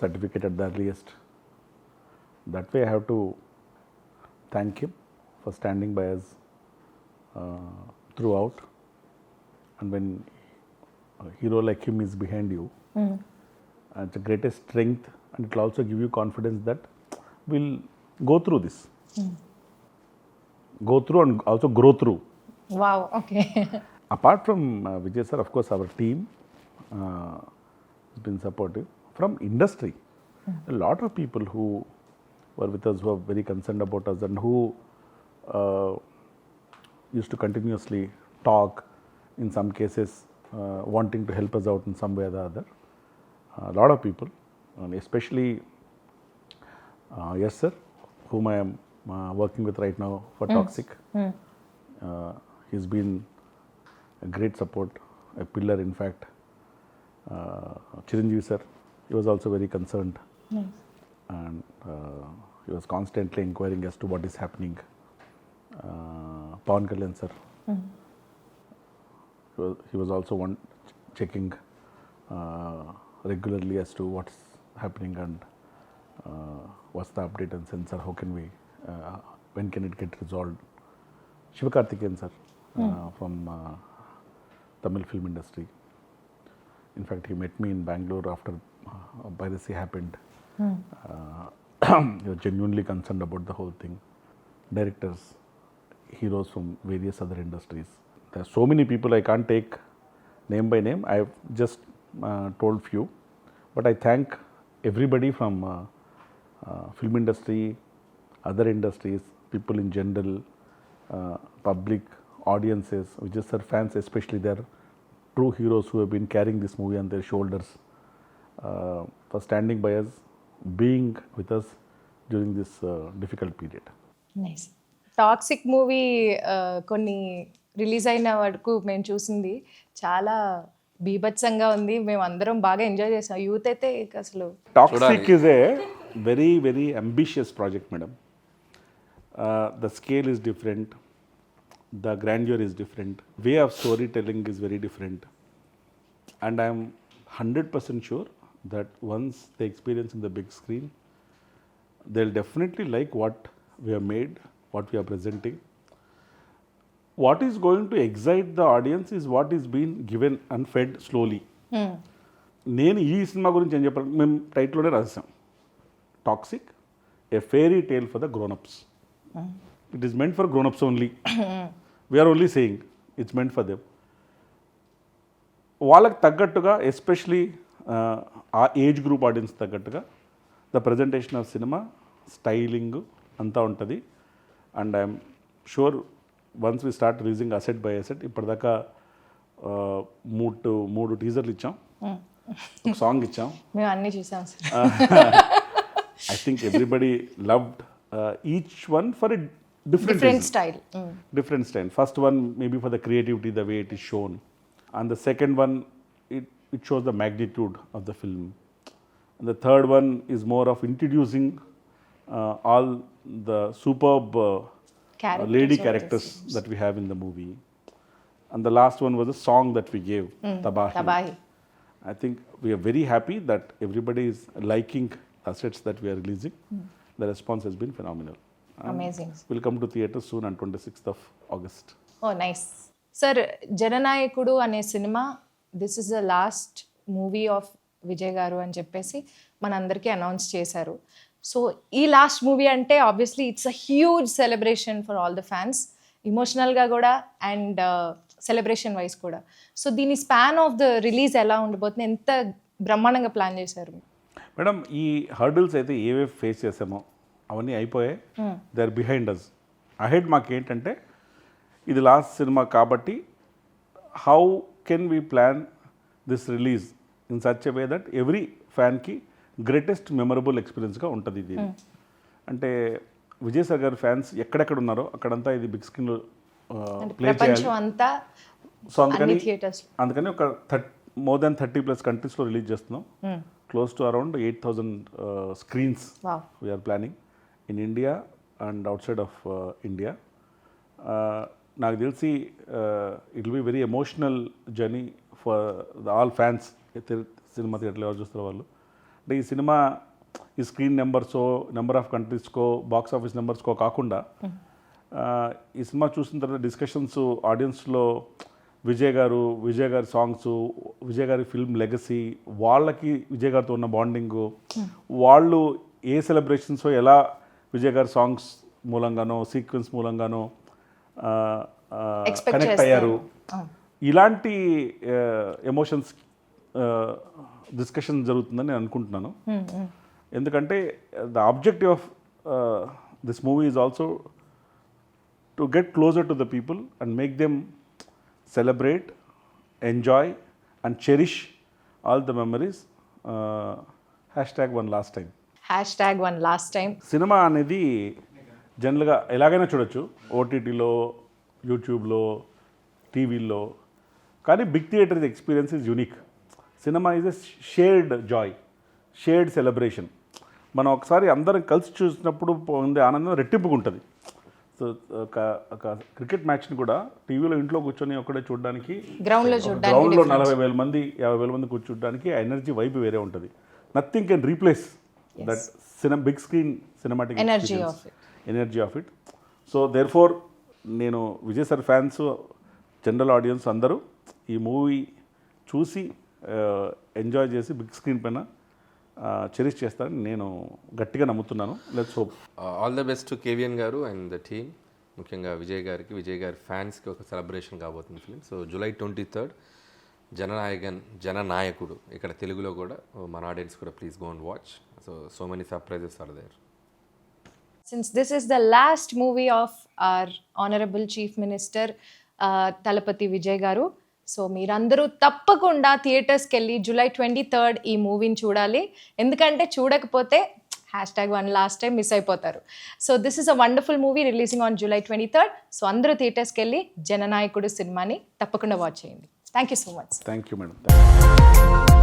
certificate at the earliest. That way, I have to thank him for standing by us throughout. And when a hero like him is behind you, it's the greatest strength, and it will also give you confidence that we'll go through this. Go through and also grow through. Wow, okay. Apart from Vijay sir, of course, our team has been supportive. From industry, a lot of people who were with us, who are very concerned about us, and who used to continuously talk, in some cases wanting to help us out in some way or the other. A lot of people, and especially yes sir, whom I am working with right now for Toxic. He's been a great support, a pillar in fact. Chiranjeevi sir, he was also very concerned. And he was constantly inquiring as to what is happening. Pawan Kalyan sir, he was also one checking regularly as to what's happening and what's the update and sensor, how can we, when can it get resolved. Shivakarthikeyan sir, from Tamil film industry. In fact, he met me in Bangalore after piracy happened. He was genuinely concerned about the whole thing. Directors, heroes from various other industries. There are so many people I can't take name by name. I've just told few, but I thank everybody from film industry, other industries, people in general, public, audiences, Vijay sir fans especially. They are true heroes who have been carrying this movie on their shoulders, for standing by us, being with us during this difficult period. Nice. Toxic movie కొన్ని release అయిన వరకు మేము చూసింది చాలా బీభత్సంగా ఉంది. మేము అందరం బాగా ఎంజాయ్ చేసాం. యూత్ అయితే ఇక అసలు toxic is a very very ambitious project madam. The scale is different, the grandeur is different, way of story telling is very different, and I'm 100% sure that once they experience in the big screen, they'll definitely like what we have made, what we are presenting. What is going to excite the audience is what is being given and fed slowly. నేను ఈ cinema గురించి ఏం చెప్పాలి, మేము టైటిల్లోనే రాసాం, toxic a fairy tale for the grownups. It is meant for grownups only. We are only saying it's meant for them. వాళ్ళకి తగ్గట్టుగా, ఎస్పెషలీ ఆ ఏజ్ గ్రూప్ ఆడియన్స్ తగ్గట్టుగా the presentation of cinema, styling అంతా ఉంటుంది. And I'm sure once we start releasing asset by asset, ఇప్పటిదాకా మూడు టీజర్లు ఇచ్చాం, ఒక సాంగ్ ఇచ్చాం. మేము అన్నీ చూసాం sir. I think everybody loved each one for a different style. different style. First one maybe for the creativity, the way it is shown, and the second one it shows the magnitude of the film, and the third one is more of introducing all the superb lady characters that we have in the movie, and the last one was a song that we gave, Tabahi. I think we are very happy that everybody is liking assets that we are releasing. The response has been phenomenal. Amazing. Will come to theatres soon on 26th of August. Oh nice. Sir, Jananayakudu అనే cinema this is the last movie of Vijay garu అని చెప్పేసి మనందరికీ announce చేశారు. సో ఈ last movie అంటే obviously it's a huge celebration for all the fans, ఇమోషనల్గా కూడా అండ్ సెలబ్రేషన్ వైజ్ కూడా. సో దీని స్పాన్ ఆఫ్ ద రిలీజ్ ఎలా ఉండబోతుంది, ఎంత బ్రహ్మాండంగా ప్లాన్ చేశారు మేడం? ఈ హర్డిల్స్ అయితే ఏవే ఫేస్ చేసామో అవన్నీ అయిపోయాయి. They are behind us. Ahead మాకేంటంటే ఇది లాస్ట్ సినిమా కాబట్టి how can we plan this release in such a way that every ఫ్యాన్కి గ్రేటెస్ట్ మెమరబుల్ ఎక్స్పీరియన్స్గా ఉంటుంది ఇది. అంటే విజయ్ సార్ గారి ఫ్యాన్స్ ఎక్కడెక్కడ ఉన్నారో అక్కడంతా ఇది బిగ్ స్క్రీన్లో ప్లే చేయాలి. సో అందుకని ఒక more than 30+ కంట్రీస్లో రిలీజ్ చేస్తున్నాం. Close to around 8,000 screens we are planning in India and outside of India. నాకు తెలిసి it will be very emotional journey for all fans. Cinema థియేటర్లో ఎవరు చూస్తారు వాళ్ళు. అంటే ఈ సినిమా ఈ స్క్రీన్ నెంబర్ ఆఫ్ కంట్రీస్కో బాక్స్ ఆఫీస్ నెంబర్స్కో కాకుండా ఈ సినిమా చూసిన తర్వాత డిస్కషన్స్ ఆడియన్స్లో విజయ్ గారి సాంగ్స్, విజయ్ గారి ఫిల్మ్ లెగసీ, వాళ్ళకి విజయ్ గారితో ఉన్న బాండింగు, వాళ్ళు ఏ సెలబ్రేషన్స్ ఎలా విజయ్ గారి సాంగ్స్ మూలంగానో సీక్వెన్స్ మూలంగానో కనెక్ట్ అయ్యారు, ఇలాంటి ఎమోషన్స్ డిస్కషన్ జరుగుతుందని నేను అనుకుంటున్నాను. ఎందుకంటే the objective of this movie is also to get closer to the people and make them celebrate, enjoy and cherish all the memories. #1 last time. #1 last time. Cinema అనేది జనరల్గా ఎలాగైనా చూడొచ్చు, ఓటీటీలో, యూట్యూబ్లో, టీవీలో. కానీ big theater experience is unique. Cinema is a shared joy, shared celebration. మనం ఒకసారి అందరం కలిసి చూసినప్పుడు పొందే ఆనందం రెట్టింపుగా ఉంటుంది. సో ఒక క్రికెట్ మ్యాచ్ని కూడా టీవీలో ఇంట్లో కూర్చొని ఒక్కడే చూడడానికి, గ్రౌండ్లో 40,000 మంది 50,000 మంది కూర్చోడానికి ఆ ఎనర్జీ వైపు వేరే ఉంటుంది. Nothing can replace that big screen cinematic energy of it. So therefore నేను Vijay sir fans, general audience అందరూ ఈ మూవీ చూసి ఎంజాయ్ చేసి బిగ్ స్క్రీన్ పైన చెరిష్ చేస్తారని నేను గట్టిగా నమ్ముతున్నాను. Let's hope. All the best to KVN గారు అండ్ ద టీమ్, ముఖ్యంగా విజయ్ గారి ఫ్యాన్స్కి ఒక సెలబ్రేషన్ కాబోతుంది ఫిలిం. సో July 23rd జననాయకుడు, ఇక్కడ తెలుగులో కూడా మన ఆడియన్స్ కూడా please go and watch. So many surprises are there. Since this is the last movie of our Honorable Chief Minister Talapati Vijay Garu, so మీరందరూ తప్పకుండా థియేటర్స్కి వెళ్ళి July 23rd ఈ మూవీని చూడాలి. ఎందుకంటే చూడకపోతే #1 last time మిస్ అయిపోతారు. So this is a wonderful movie releasing on July 23rd. So అందరూ థియేటర్స్కి వెళ్ళి జననాయకుడు సినిమాని తప్పకుండా వాచ్ చేయండి. Thank you so much. Thank you madam.